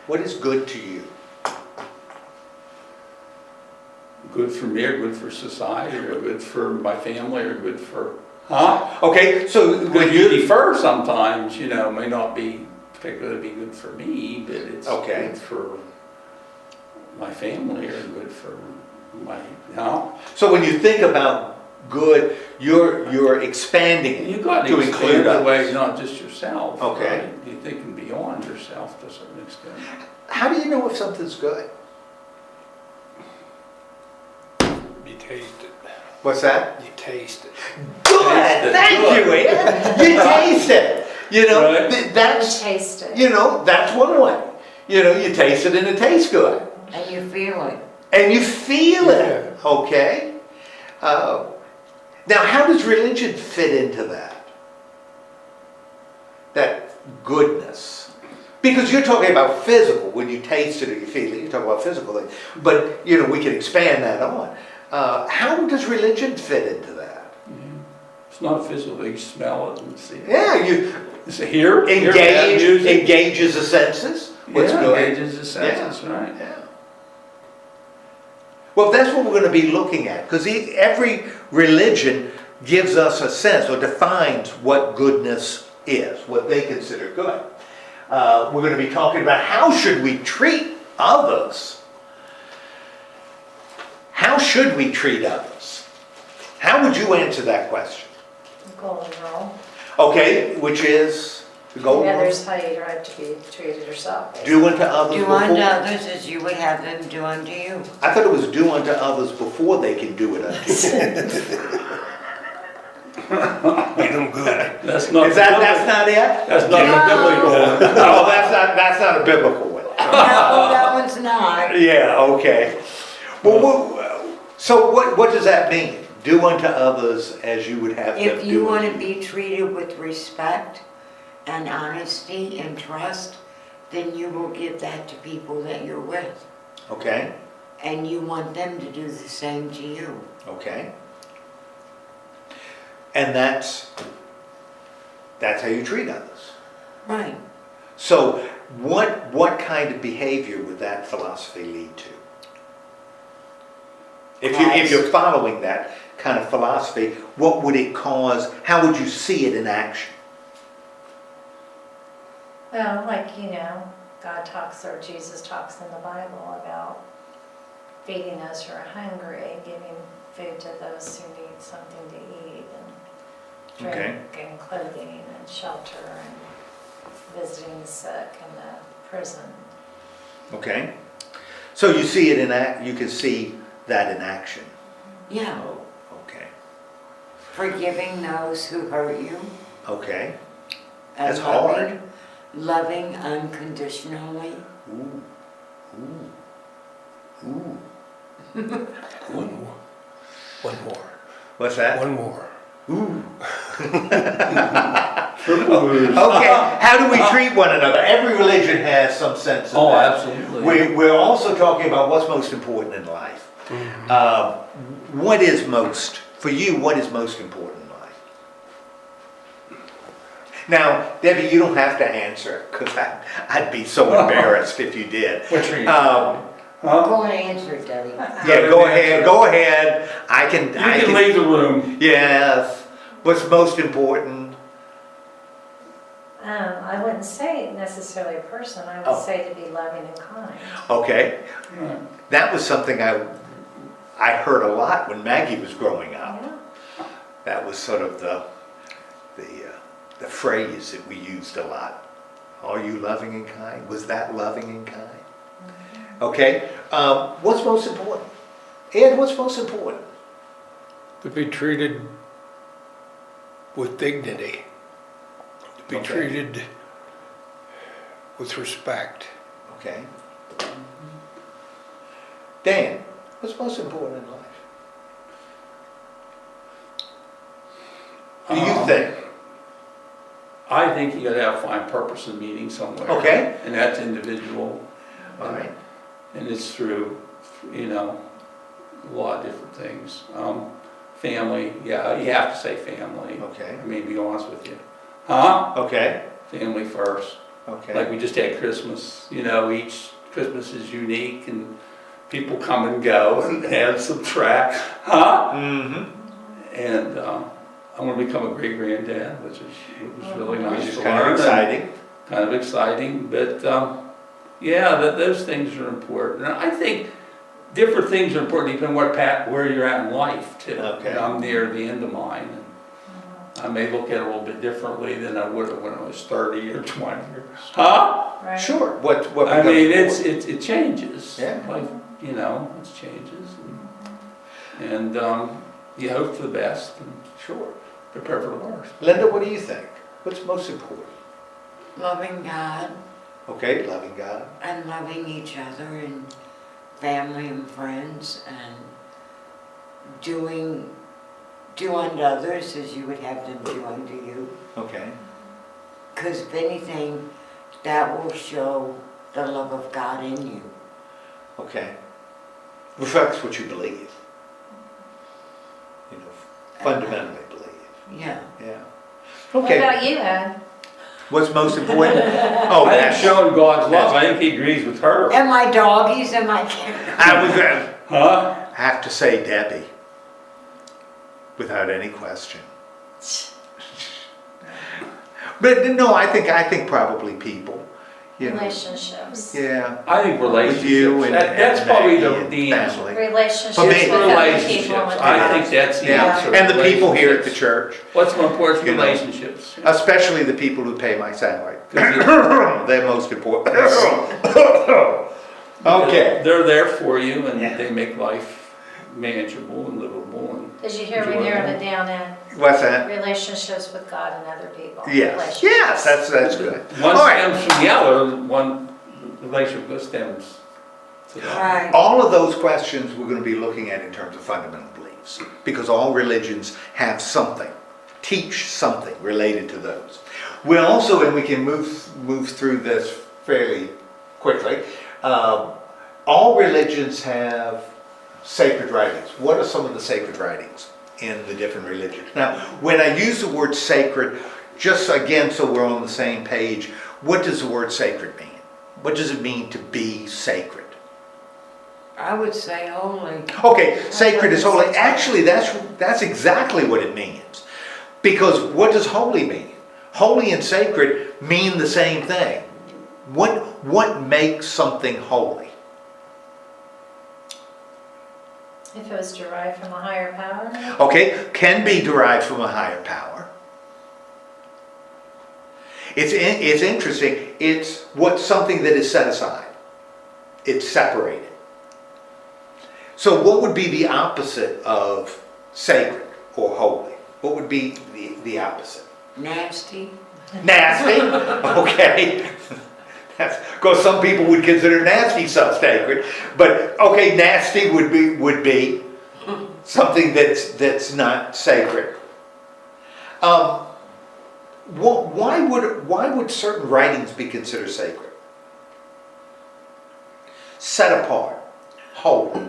What is good to you? Good for me, or good for society, or good for my family, or good for, huh? Okay, so when When you you defer sometimes, you know, may not be particularly be good for me, but it's Okay. good for my family or good for my, you know? so when you think about good, you're expanding it You got to to include expand the way, others. not just yourself. Okay. Right? You're thinking beyond yourself to a certain extent. How do you know if something's good? You taste it. What's that? You taste it. Good. Taste it. Thank Good. you, Ed. You taste it. You know, Right. that's Taste it. that's one way. You know, you taste it and it tastes good. And you feel it. And you feel it, okay? Now, how does religion fit into that? That goodness? Because you're talking about physical, when you taste it or you feel it, you're talking about physical things. But, you know, we can expand that on. How does religion fit into that? Yeah. It's not physical, you smell it and see it. Yeah, you It's here, hear bad music. engages the senses. What's Yeah, good? engages the senses, right? Yeah. Well, that's what we're going to be looking at, because every religion gives us a sense or defines what goodness is, what they consider good. We're going to be talking about how should we treat others. How should we treat others? How would you answer that question? Golden rule. Okay, which is the golden Yeah, rule? there's how you like to be treated yourself. Do unto others Do before. unto others as you would have them do unto you. I thought it was do unto others before they can do it unto you. Get them good. That's not. That's not it? That's not biblical. No, that's not a biblical one. No, that one's not. Yeah, okay. Well, so what does that mean? Do unto others as you would have them do. If you want unto to be treated with respect and honesty and trust, then you will give that to people that you're with. Okay, And you want them to do the same to you. okay. And that's how you treat others. Right. So what kind of behavior would that philosophy lead to? If you're following that kind of philosophy, what would it cause? How would you see it in action? Well, like, God talks, or Jesus talks in the Bible about feeding those who are hungry, giving food to those who need something to eat. And Okay. drink and clothing and shelter and visiting the sick and the prison. Okay. So you see it you can see that in action. Yeah, Oh, okay. forgiving those who hurt you. Okay. and That's hard. Loving unconditionally. Ooh. Ooh. Ooh. One more. One more. What's that? One more. Ooh. Okay. How do we treat one another? Every religion has some sense of Oh, that. absolutely. We're also talking about what's most important in life. What is most, for you, what is most important in life? Now, Debbie, you don't have to answer, because I'd be so embarrassed if you did. Which are you? Huh? Go and answer it, Debbie. Yeah, go ahead, go ahead. I You can leave the room. Yes. What's most important? I wouldn't say necessarily a person, I Oh. would say to be loving and kind. Okay. Right. That was something I heard a lot when Maggie was growing up. Yeah. That was sort of the phrase that we used a lot. Are you loving and kind? Was that loving and kind? Okay. What's most important? Ed, what's most important? To be treated with dignity. To be Okay. treated with respect. Okay. Dan, what's most important in life? Do you think? I think you gotta find purpose in meeting somewhere. Okay. And that's individual. All right. And it's through, a lot of different things. Family, yeah, you have to say family. Okay. I mean, to be honest with you. Huh? Okay. Family first. Okay. Like we just had Christmas, each Christmas is unique and people come and go and add, subtract. Huh? Mm-hmm. And I'm gonna become a great granddad, which was really Which nice is to kind of learn. exciting. Kind of exciting, but those things are important. And I think different things are important depending on where you're at in life too. Okay. I'm near the end of mine, and I may look at it a little bit differently than I would have when I was 30 or 20 years. Huh? Right? Sure. What I becomes mean, important? it changes. Yeah. Like, it changes, and you hope for the best and Sure. prepare for the worst. Linda, what do you think? What's most important? Loving God Okay, loving God. and loving each other and family and friends and do unto others as you would have them do unto you. Okay. Because if anything, that will show the love of God in you. Okay. Reflects what you believe. Fundamentally believe. Yeah. Yeah. What Okay. about you, Ed? What's most important? Oh, I think that's showing God's love, I think he agrees with her. And my doggies and my cats. I was Huh? have to say Debbie, without any question. But no, I think probably people. Relationships. Yeah. I think relationships. With you and That's and probably Maggie the and answer. family. Relationships For me- with other Relationships. people. and I God. think that's the Yeah. answer. And the people here at the Relationships. church, What's more important? You know. Relationships. especially the people who pay my salary. 'Cause you- They're most important. Okay. They're there for you and Yeah. they make life manageable and livable and. Did you hear me narrowed it down in What's that? relationships with God and other people? Yes, Relationships. yes, that's good. One All right. stems from the other, one relationship stems to that. Right. All of those questions we're going to be looking at in terms of fundamental beliefs, because all religions have something, teach something related to those. We also, and we can move through this fairly quickly, all religions have sacred writings. What are some of the sacred writings in the different religions? Now, when I use the word sacred, just again so we're on the same page, what does the word sacred mean? What does it mean to be sacred? I would say holy. Okay, sacred is holy. Actually, that's exactly what it means. Because what does holy mean? Holy and sacred mean the same thing. What makes something holy? If it was derived from a higher power? Okay, can be derived from a higher power. It's interesting. It's what's something that is set aside. It's separated. So what would be the opposite of sacred or holy? What would be the opposite? Nasty. Nasty? Okay. Because some people would consider nasty stuff sacred. But, okay, nasty would be something that's not sacred. Why would certain writings be considered sacred? Set apart, holy.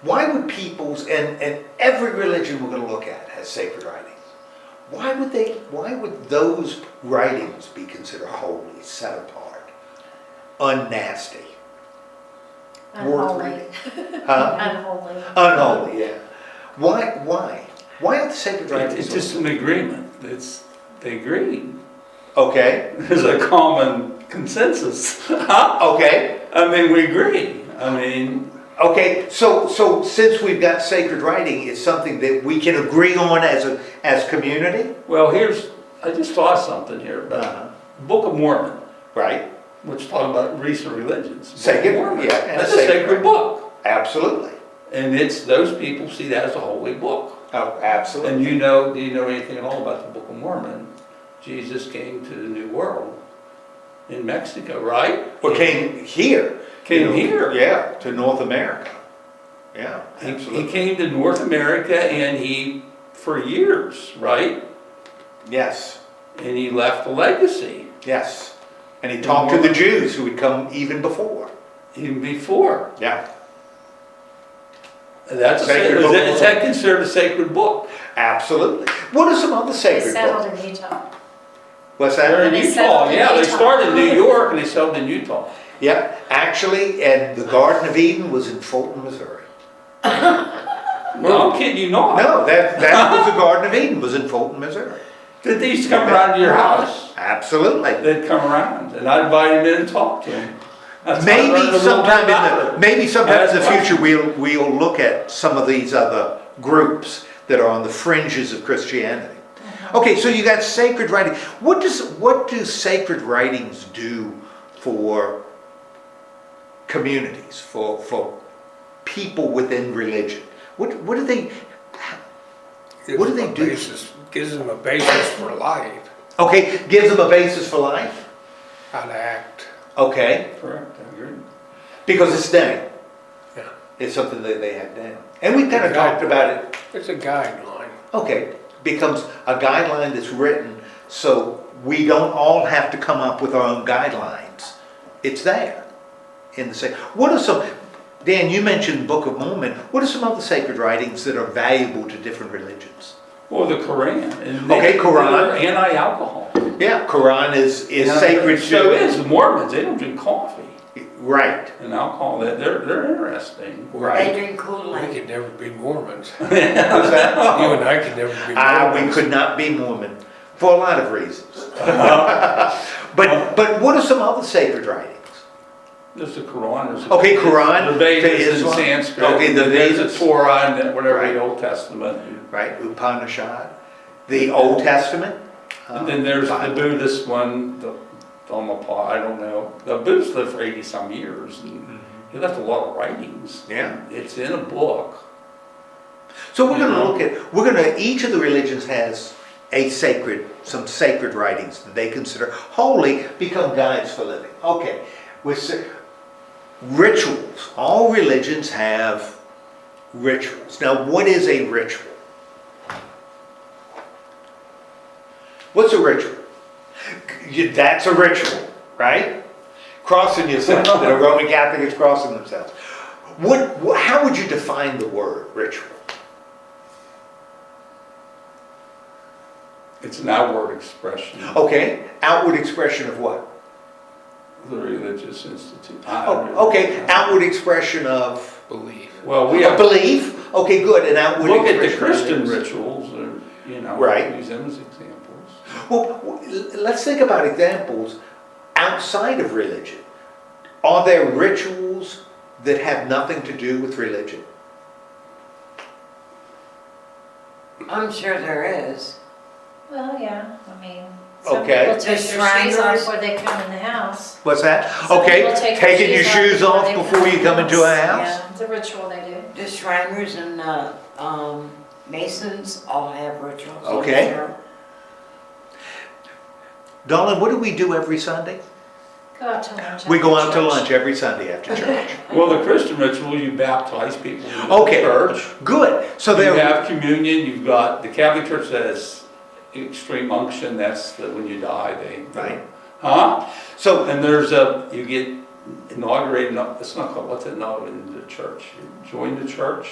Why would people's, and every religion we're going to look at has sacred writings. Why would those writings be considered holy, set apart, unnasty? Worth Unholy. reading? Huh? Unholy. Unholy, yeah. Why? Why are the sacred writings? It's just an agreement. They agreed. Okay, There's a common consensus. Huh? okay, I mean, we agree. I mean, okay. So since we've got sacred writing, it's something that we can agree on as community, well, I just thought of something here about the Book of Mormon, right? which talk about recent religions. Book of Sacred, Mormon. yeah, and That's a a sacred sacred book. Absolutely. And those people see that as a holy book. Oh, absolutely. And do you know anything at all about the Book of Mormon? Jesus came to the New World in Mexico, right? Well, came here. Came here. Yeah, to North America. Yeah, He absolutely. came to North America and for years, right? Yes, And he left a legacy yes. And he talked to the Jews who had come even before. even before. Yeah, That's Sacred book. is that considered a sacred book? absolutely. What are some other They sacred settled books? in Utah. What's They're that? in They Utah. settled in Yeah, they Utah. started in New York and they settled in Utah. Yeah, actually, and the Garden of Eden was in Fulton, Missouri. Well, I'm kidding you not. No, that was the Garden of Eden, was in Fulton, Missouri. Did they used to come around to your house? Absolutely. They'd come around and I'd invite him in and talk to him. That's how I learned a Maybe little sometime bit about it. maybe sometime in the That's future we'll look at some of these other groups that are on the fringes of Christianity. Okay, so you got sacred writing. What do sacred writings do for communities, for people within religion? What do they What do they do? Gives them a basis for life, Okay, gives them a basis for life? how to act. Okay, Correct, I agree. because it's down. Yeah. It's something that they have down. And we kind of talked about it. It's a guideline. Okay, becomes a guideline that's written so we don't all have to come up with our own guidelines. It's there in the sacred. What are some, Dan, you mentioned Book of Mormon. What are some other sacred writings that are valuable to different religions? Well, the Quran. And Okay, Quran. They're anti-alcohol. Yeah, Quran is sacred So to... is the Mormons. They don't drink coffee Right, and alcohol. They're interesting. They right. drink We Kool-Aid. could never be Mormons. What's that? You and I could never be We Mormons. could not be Mormon for a lot of reasons. But what are some other sacred writings? There's the Quran. There's Okay, Quran The Vedas to in Islam. Sanskrit. Okay, the There's Vedas. the Torah and then whatever Right. the Old Testament. Right, Upanishad, the Old Testament. And then there's the Bible. Buddhist one, the Dhammapada, I don't know. The Buddhists lived for 80 some years and he left a lot of writings. Yeah. It's in a book. So we're going to look at, each of the religions has some sacred writings that they consider holy, become guides for living. Okay, rituals. All religions have rituals. Now, what is a ritual? What's a ritual? That's a ritual, right? Crossing yourself. The Roman Catholic is crossing themselves. How would you define the word ritual? It's an outward expression of Okay, outward expression of what? the religious institute. Oh, okay, outward expression of Belief. Well, we a have belief. Okay, good. An outward look at expression. the Christian of things. rituals, or, Right. use them as examples. Well, let's think about examples outside of religion. Are there rituals that have nothing to do with religion? I'm sure there is. Well, yeah, I mean, some Okay. people take their The shoes off Shriners. before they come in the house. What's that? Some Okay, people take their taking your shoes before off they before you in come the into a house? Yeah, it's a ritual they do. The Shriners and the Masons all have rituals. I'm Okay. sure. Darling, what do we do every Sunday? Go out to lunch. We go after out to church. lunch every Sunday after church. Well, the Christian ritual, you baptize people in the Okay, church. good. So You there, have communion, you've got, the Catholic Church says extreme unction, that's when you die, Right. Huh? so, And you get inaugurated, it's not called, what's it, no, in the church, you join the church.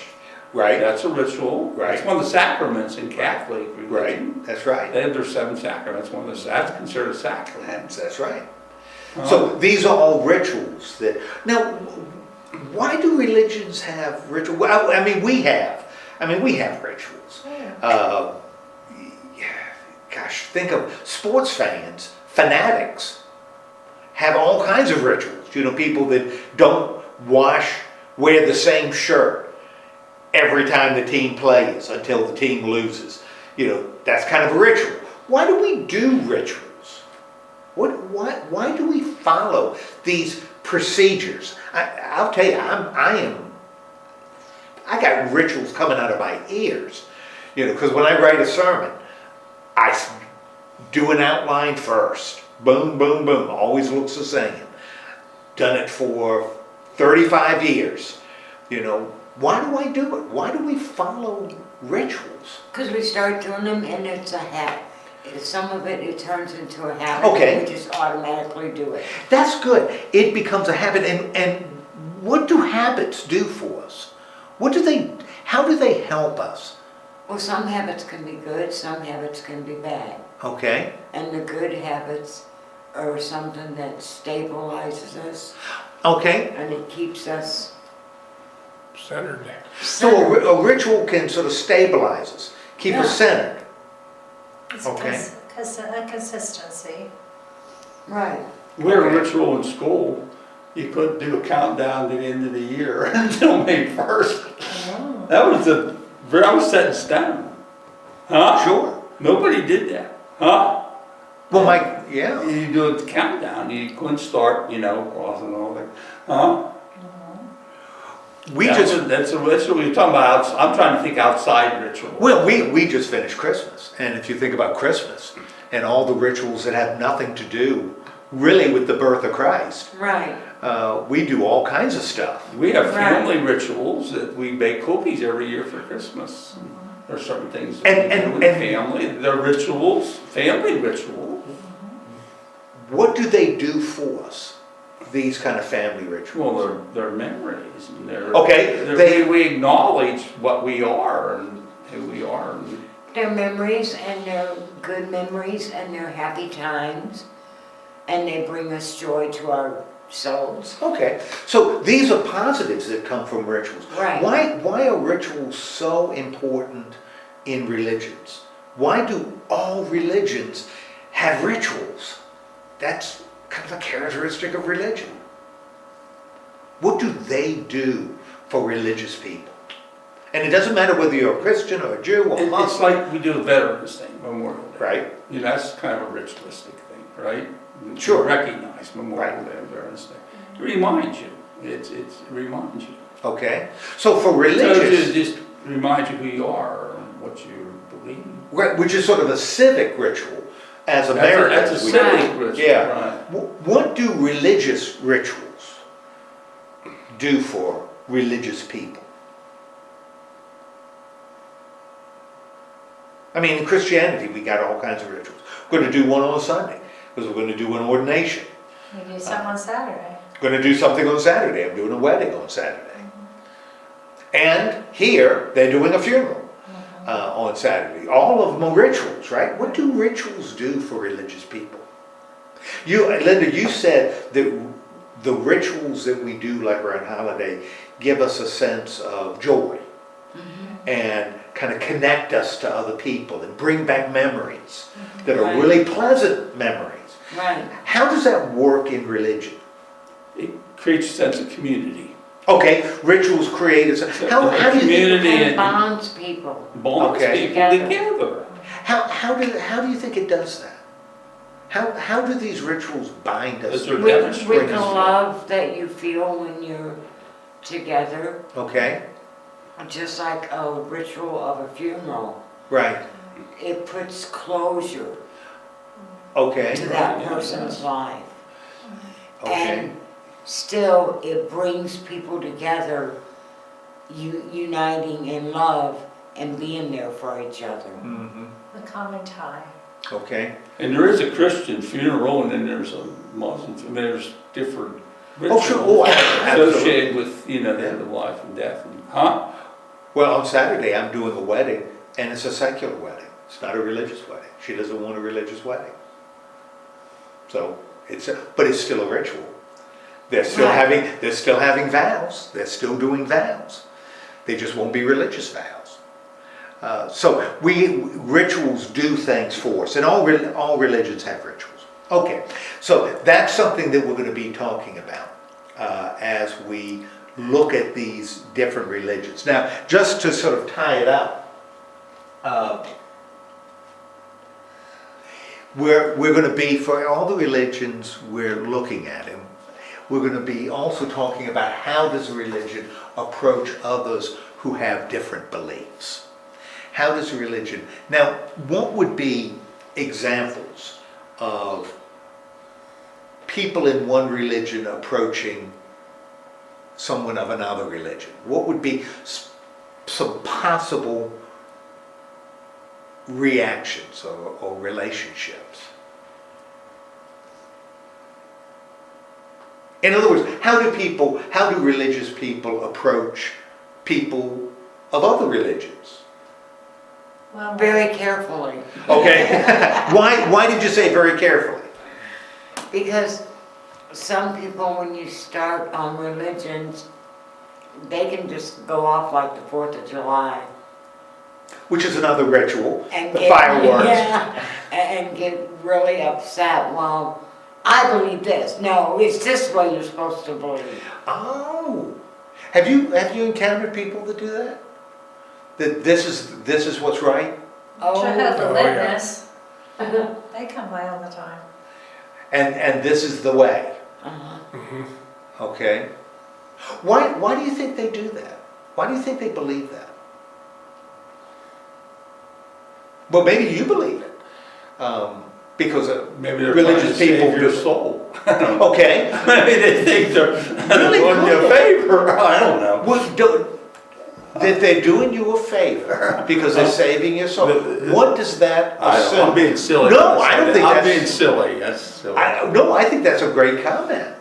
right, That's a ritual. Right. It's one of the sacraments in Catholic religion. right, that's right. They have their 7 sacraments, that's considered a sacrament. That's right. Huh? So these are all rituals that, now, why do religions have rituals? Well, I mean, we have rituals. Yeah. Gosh, think of sports fans, fanatics, have all kinds of rituals. You know, people that don't wear the same shirt every time the team plays until the team loses. You know, that's kind of a ritual. Why do we do rituals? Why do we follow these procedures? I'll tell you, I got rituals coming out of my ears. You know, because when I write a sermon, I do an outline first. Boom, boom, boom. Always looks the same. Done it for 35 years. You know, why do I do it? Why do we follow rituals? Because we start doing them and it's a habit. Some of it turns into a habit. Okay. And we just automatically do it. That's good. It becomes a habit. And what do habits do for us? How do they help us? Well, some habits can be good, some habits can be bad. Okay. And the good habits are something that stabilizes us Okay. and it keeps us Centered. So a ritual can sort of stabilize us, keep us centered. It's Okay. a consistency. right. We had a Okay. ritual in school, you could do a countdown to the end of the year until May 1st. Oh. I was set in stone. Huh? Sure. Nobody did that. Huh? Well, yeah. You do a countdown, you couldn't start, crossing all that. Huh? That's a ritual you're talking about. I'm trying to think outside ritual. Well, we just finished Christmas, and if you think about Christmas and all the rituals that have nothing to do really with the birth of Christ, Right. we do all kinds of stuff. We have Right. family rituals that we bake cookies every year for Christmas. There are certain things that And- we do and- with family. They're rituals, family rituals. What do they do for us? These kind of family rituals. Well, they're memories. And Okay, we acknowledge what we are and who we are. And They're memories and they're good memories and they're happy times and they bring us joy to our souls. Okay, so these are positives that come from rituals. Right. Why are rituals so important in religions? Why do all religions have rituals? That's kind of a characteristic of religion. What do they do for religious people? And it doesn't matter whether you're a Christian or a Jew or a it's Muslim, like we do a Veterans Day, Memorial Day. right? That's kind of a ritualistic thing, right? Sure. We recognize Memorial Right. Day and Veterans Day. It reminds you. It reminds you. Okay, so for So religious, it just reminds you who you are and what you believe. right, which is sort of a civic ritual as Americans. That's a we- civic ritual, Yeah. right? What do religious rituals do for religious people? I mean, in Christianity, we got all kinds of rituals. We're going to do one on a Sunday, because we're going to do an ordination. We do some on Saturday. Going to do something on Saturday. I'm doing a wedding on Saturday. And here, they're doing a funeral on Saturday. All of them are rituals, right? What do rituals do for religious people? Linda, you said that the rituals that we do, like around holiday, give us a sense of joy and kind of connect us to other people and bring back memories that are Right. really pleasant memories. Right. How does that work in religion? It creates a sense of community. Okay, rituals create a sense. How do you think, Community And and bonds people. bonds Okay. people together. How do you think it does that? How do these rituals bind us? Is there With demonstrating the love that you feel when you're together, Okay, just like a ritual of a funeral, right, it puts closure okay, to that Right, yeah, person's yeah. life. okay, And still, it brings people together, uniting in love and being there for each other. mhm, The common tie. okay. And there is a Christian funeral, and then there's a Muslim, I mean, there's different Oh, sure, oh, rituals absolutely. associated with, the end of life and death, huh? Well, on Saturday, I'm doing a wedding, and it's a secular wedding. It's not a religious wedding. She doesn't want a religious wedding. So, but it's still a ritual. They're still Right. having vows. They're still doing vows. They just won't be religious vows. So rituals do things for us, and all religions have rituals. Okay, so that's something that we're going to be talking about as we look at these different religions. Now, just to sort of tie it up, we're going to be, for all the religions we're looking at, and we're going to be also talking about how does a religion approach others who have different beliefs. How does a religion... Now, what would be examples of people in one religion approaching someone of another religion? What would be some possible reactions or relationships? In other words, how do religious people approach people of other religions? Well, Very carefully, Okay. Why did you say very carefully? because some people, when you start on religions, they can just go off like the 4th of July. Which is another ritual, And the get, fireworks. Yeah, and get really upset. Well, I believe this. No, it's this way you're supposed to believe. Oh, have you encountered people that do that? That this is what's right, Jehovah's Oh, yeah. Witness, they come by all the time. and this is the way. Uh-huh. Okay. Why do you think they do that? Why do you think they believe that? Well, maybe you believe it, because Maybe they're religious trying to people save your do. soul. Okay. Maybe they think they're doing you a favor, I don't know. Well, that they're doing you a favor because they're saving your soul. What does that assume? I'm being silly. No, I don't think I'm that's- being silly, that's silly. I think that's a great comment.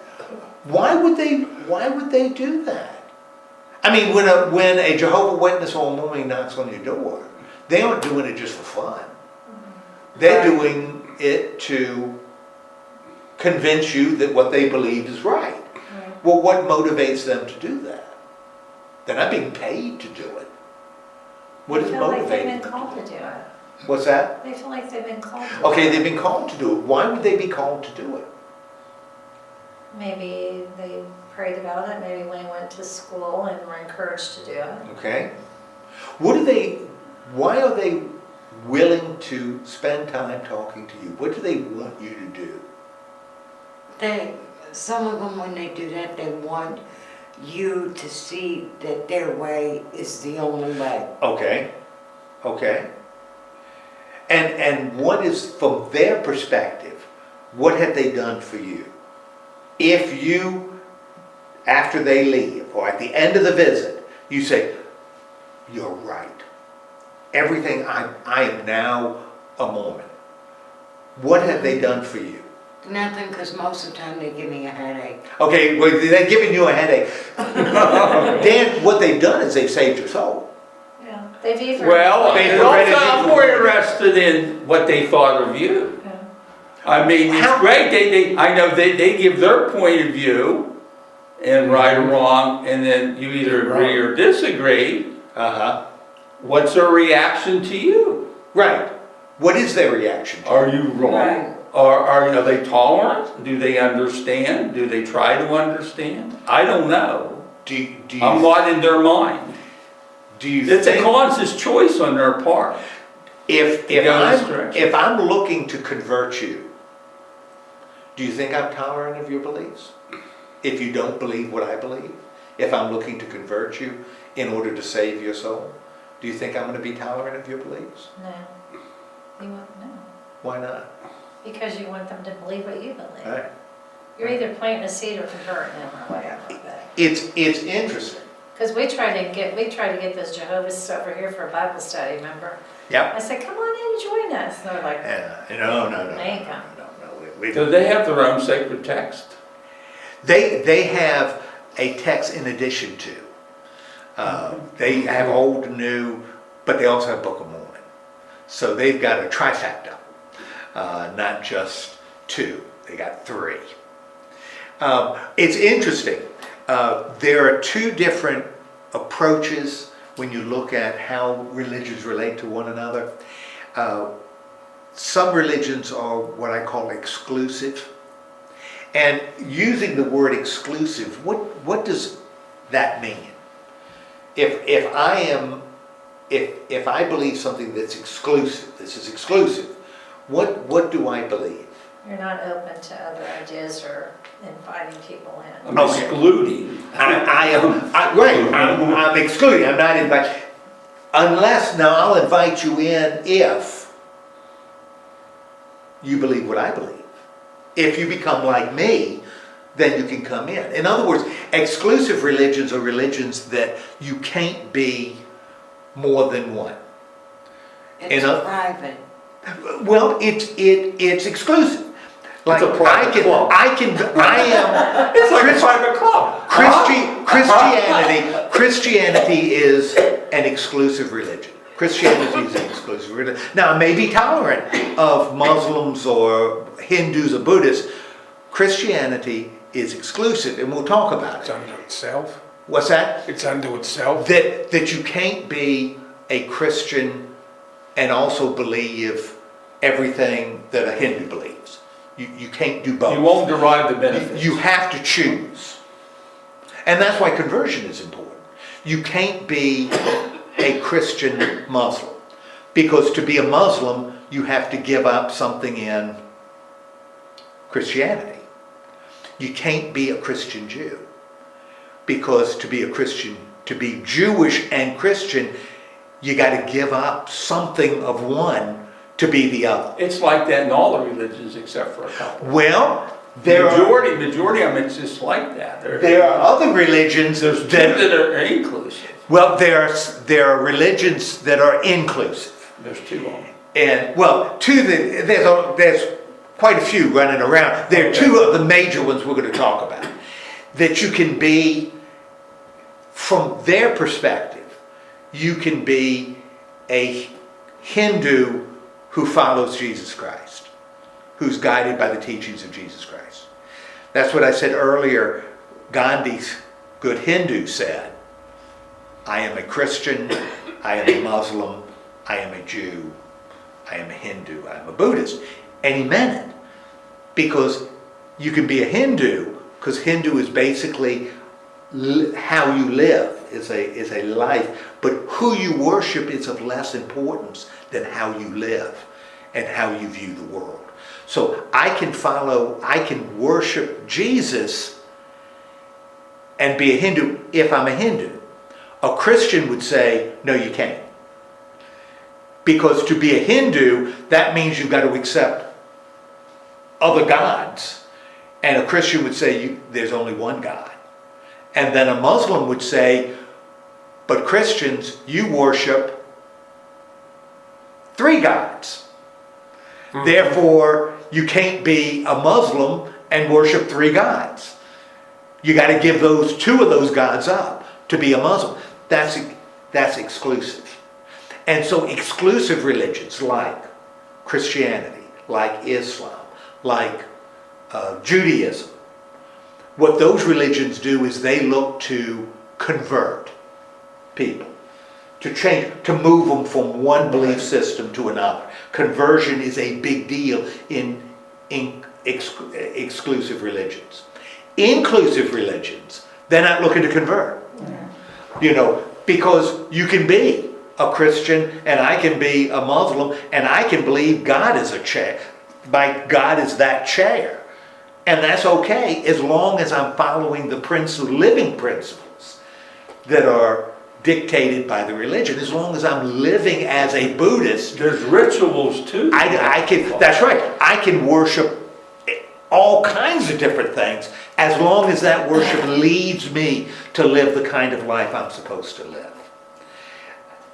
Why would they do that? I mean, when a Jehovah's Witness or a Mormon knocks on your door, they aren't doing it just for fun. They're Right. doing it to convince you that what they believe is right. Right. Well, what motivates them to do that? They're not being paid to do it. What They is feel like they've motivating been them? called to do it. What's that? They feel like they've been called to do it. Okay, they've been called to do it. Why would they be called to do it? Maybe they prayed about it, maybe when they went to school and were encouraged to do it. Okay? Why are they willing to spend time talking to you? What do they want you to do? Some of them, when they do that, they want you to see that their way is the only way. Okay, okay. And what is, from their perspective, what have they done for you? If you, after they leave, or at the end of the visit, you say, you're right. Everything, I am now a Mormon. What have they done for you? Nothing, because most of the time they give me a headache. Okay, well, they're giving you a headache. Dan, what they've done is they've saved your soul. Yeah, they've even. Well, They and also prevented you I'm from more doing it. interested in what they thought of you. Yeah. I mean, it's How- great, I know they give their point of view, and right or wrong, and then you either agree or disagree. Uh-huh. What's their reaction to you? Right. What is their reaction? Are you wrong? Right. Or are they tolerant? Do they understand? Do they try to understand? I don't know. Do I'm you, not in their mind. do you It's a think, conscious choice on their part. if I'm looking to convert you, do you think I'm tolerant of your beliefs? If you don't believe what I believe? If I'm looking to convert you in order to save your soul, do you think I'm going to be tolerant of your beliefs? No. You won't know. Why not? Because you want them to believe what you believe. Right. You're either planting a seed or converting them or whatever. It's interesting. Because we tried to get those Jehovah's over here for a Bible study, remember? Yep. I said, come on in, join us. And they're like, No. They ain't coming. We Do they have their own sacred text? They have a text in addition to. They have Old and New, but they also have Book of Mormon. So they've got a trifecta, not just two. They got three. It's interesting. There are two different approaches when you look at how religions relate to one another. Some religions are what I call exclusive. And using the word exclusive, what does that mean? If I believe something that's exclusive, this is exclusive, what do I believe? you're not open to other ideas or inviting people in. I'm excluding. I'm excluding, I'm not inviting. Unless, now I'll invite you in if you believe what I believe. If you become like me, then you can come in. In other words, exclusive religions are religions that you can't be more than one. It's private. Well, it's exclusive. Like It's a private club. I am. It's like a private club. Christianity is an exclusive religion. Christianity is an exclusive religion. Now, I may be tolerant of Muslims or Hindus or Buddhists. Christianity is exclusive, and we'll talk about It's it. unto itself. What's that? It's unto itself. That you can't be a Christian and also believe everything that a Hindu believes. You can't do both. You won't derive the benefits. You have to choose. And that's why conversion is important. You can't be a Christian Muslim. Because to be a Muslim, you have to give up something in Christianity. You can't be a Christian Jew. Because to be a Christian, to be Jewish and Christian, you got to give up something of one to be the other. It's like that in all the religions except for a couple. Well, Majority of them, it's just like that. there are other religions There's two that are inclusive. well, there are religions that are inclusive. There's two of them. And, well, there's quite a few running around. There are two of the major ones we're going to talk about. That you can be, from their perspective, you can be a Hindu who follows Jesus Christ, who's guided by the teachings of Jesus Christ. That's what I said earlier. Gandhi's good Hindu said, I am a Christian, I am a Muslim, I am a Jew, I am a Hindu, I am a Buddhist. And he meant it. Because you can be a Hindu, because Hindu is basically how you live, is a life. But who you worship is of less importance than how you live and how you view the world. So I can worship Jesus and be a Hindu if I'm a Hindu. A Christian would say, no, you can't. Because to be a Hindu, that means you've got to accept other gods. And a Christian would say, there's only one God. And then a Muslim would say, but Christians, you worship 3 gods. Mm-hmm. Therefore, you can't be a Muslim and worship 3 gods. You got to give 2 of those gods up to be a Muslim. That's exclusive. And so exclusive religions like Christianity, like Islam, like Judaism, what those religions do is they look to convert people, to change, to move them from one belief system to another. Conversion is a big deal in exclusive religions. Inclusive religions, they're not looking to convert. You know, because you can be a Christian and I can be a Muslim and I can believe God is a chair. God is that chair. And that's okay as long as I'm following the living principles that are dictated by the religion. As long as I'm living as a Buddhist, There's rituals too. I can, that's right, I can worship all kinds of different things as long as that worship leads me to live the kind of life I'm supposed to live.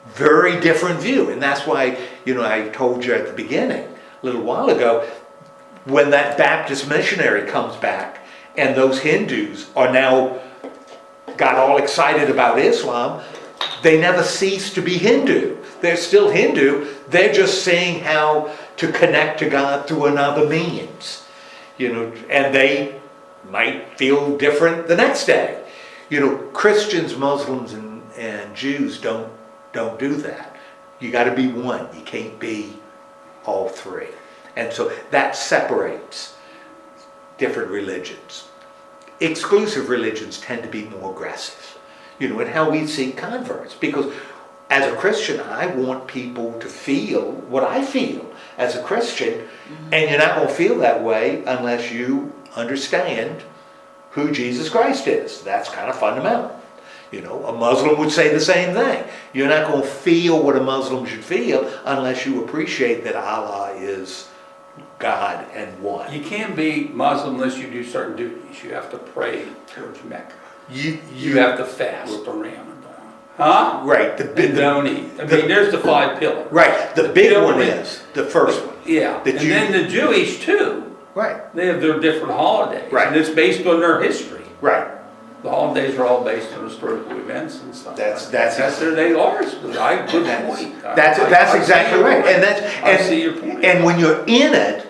Very different view, and that's why, I told you at the beginning, a little while ago, when that Baptist missionary comes back and those Hindus are now got all excited about Islam, they never cease to be Hindu. They're still Hindu, they're just seeing how to connect to God through another means. And they might feel different the next day. Christians, Muslims, and Jews don't do that. You got to be one. You can't be all three. And so that separates different religions. Exclusive religions tend to be more aggressive, in how we seek converts. Because as a Christian, I want people to feel what I feel as a Christian, and you're not going to feel that way unless you understand who Jesus Christ is. That's kind of fundamental. A Muslim would say the same thing. You're not going to feel what a Muslim should feel unless you appreciate that Allah is God and one. You can't be Muslim unless you do certain duties. You have to pray towards Mecca. You have to fast for Ramadan. Huh? Right. Don't eat. There's the 5 pillars. Right. The big one is the first one. Yeah. Then the Jewish too. Right. They have their different holidays. Right. And it's based on their history. Right. The holidays are all based on historical events and stuff. That's they are. Good point. That's exactly right. And I see your point. And when you're in it,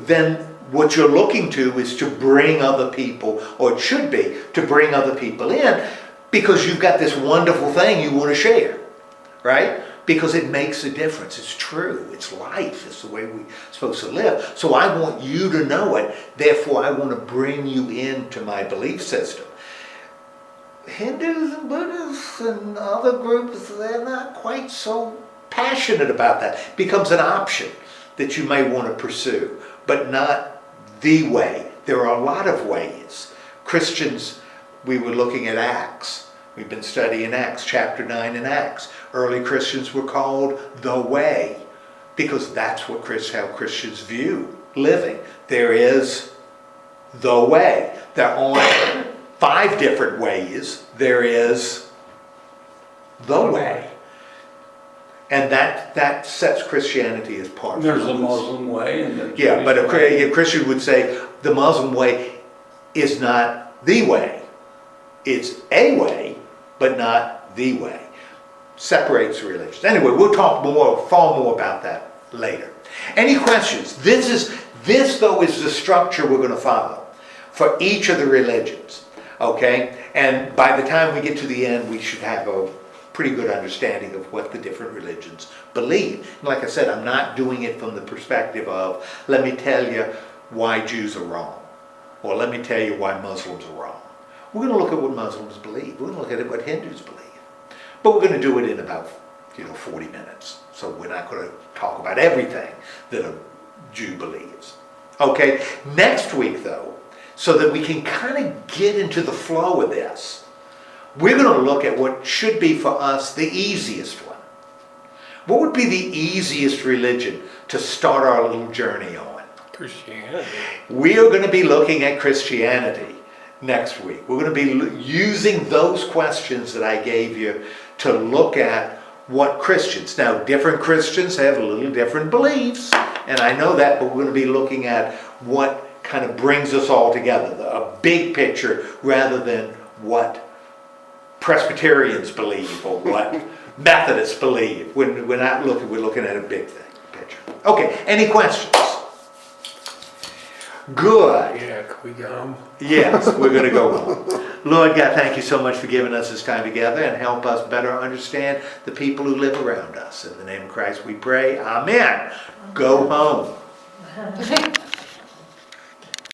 then what you're looking to is to bring other people, or it should be to bring other people in, because you've got this wonderful thing you want to share, right? Because it makes a difference. It's true. It's life. It's the way we're supposed to live. So I want you to know it. Therefore, I want to bring you into my belief system. Hindus and Buddhists and other groups, they're not quite so passionate about that. It becomes an option that you may want to pursue, but not the way. There are a lot of ways. Christians, we were looking at Acts. We've been studying Acts, chapter 9 in Acts. Early Christians were called the way, because that's what how Christians view living. There is the way. There aren't 5 different ways. There is the way. And that sets Christianity apart. There's a Muslim way. And but a Christian would say the Muslim way is not the way. It's a way, but not the way. Separates religions. Anyway, we'll talk far more about that later. Any questions? This though is the structure we're going to follow for each of the religions. Okay? And by the time we get to the end, we should have a pretty good understanding of what the different religions believe. And like I said, I'm not doing it from the perspective of, let me tell you why Jews are wrong, or let me tell you why Muslims are wrong. We're going to look at what Muslims believe. We're going to look at what Hindus believe. But we're going to do it in about 40 minutes. So we're not going to talk about everything that a Jew believes. Okay, next week though, so that we can kind of get into the flow of this, we're going to look at what should be for us the easiest one. What would be the easiest religion to start our little journey on? Christianity. We are going to be looking at Christianity next week. We're going to be using those questions that I gave you to look at what Christians. Now, different Christians have a little different beliefs, and I know that, but we're going to be looking at what kind of brings us all together, a big picture, rather than what Presbyterians believe or what Methodists believe. We're not looking, we're looking at a big picture. Okay, any questions? Good. Yeah, can we go home? Yes, we're going to go home. Lord God, thank you so much for giving us this time together and help us better understand the people who live around us. In the name of Christ we pray. Amen. Go home.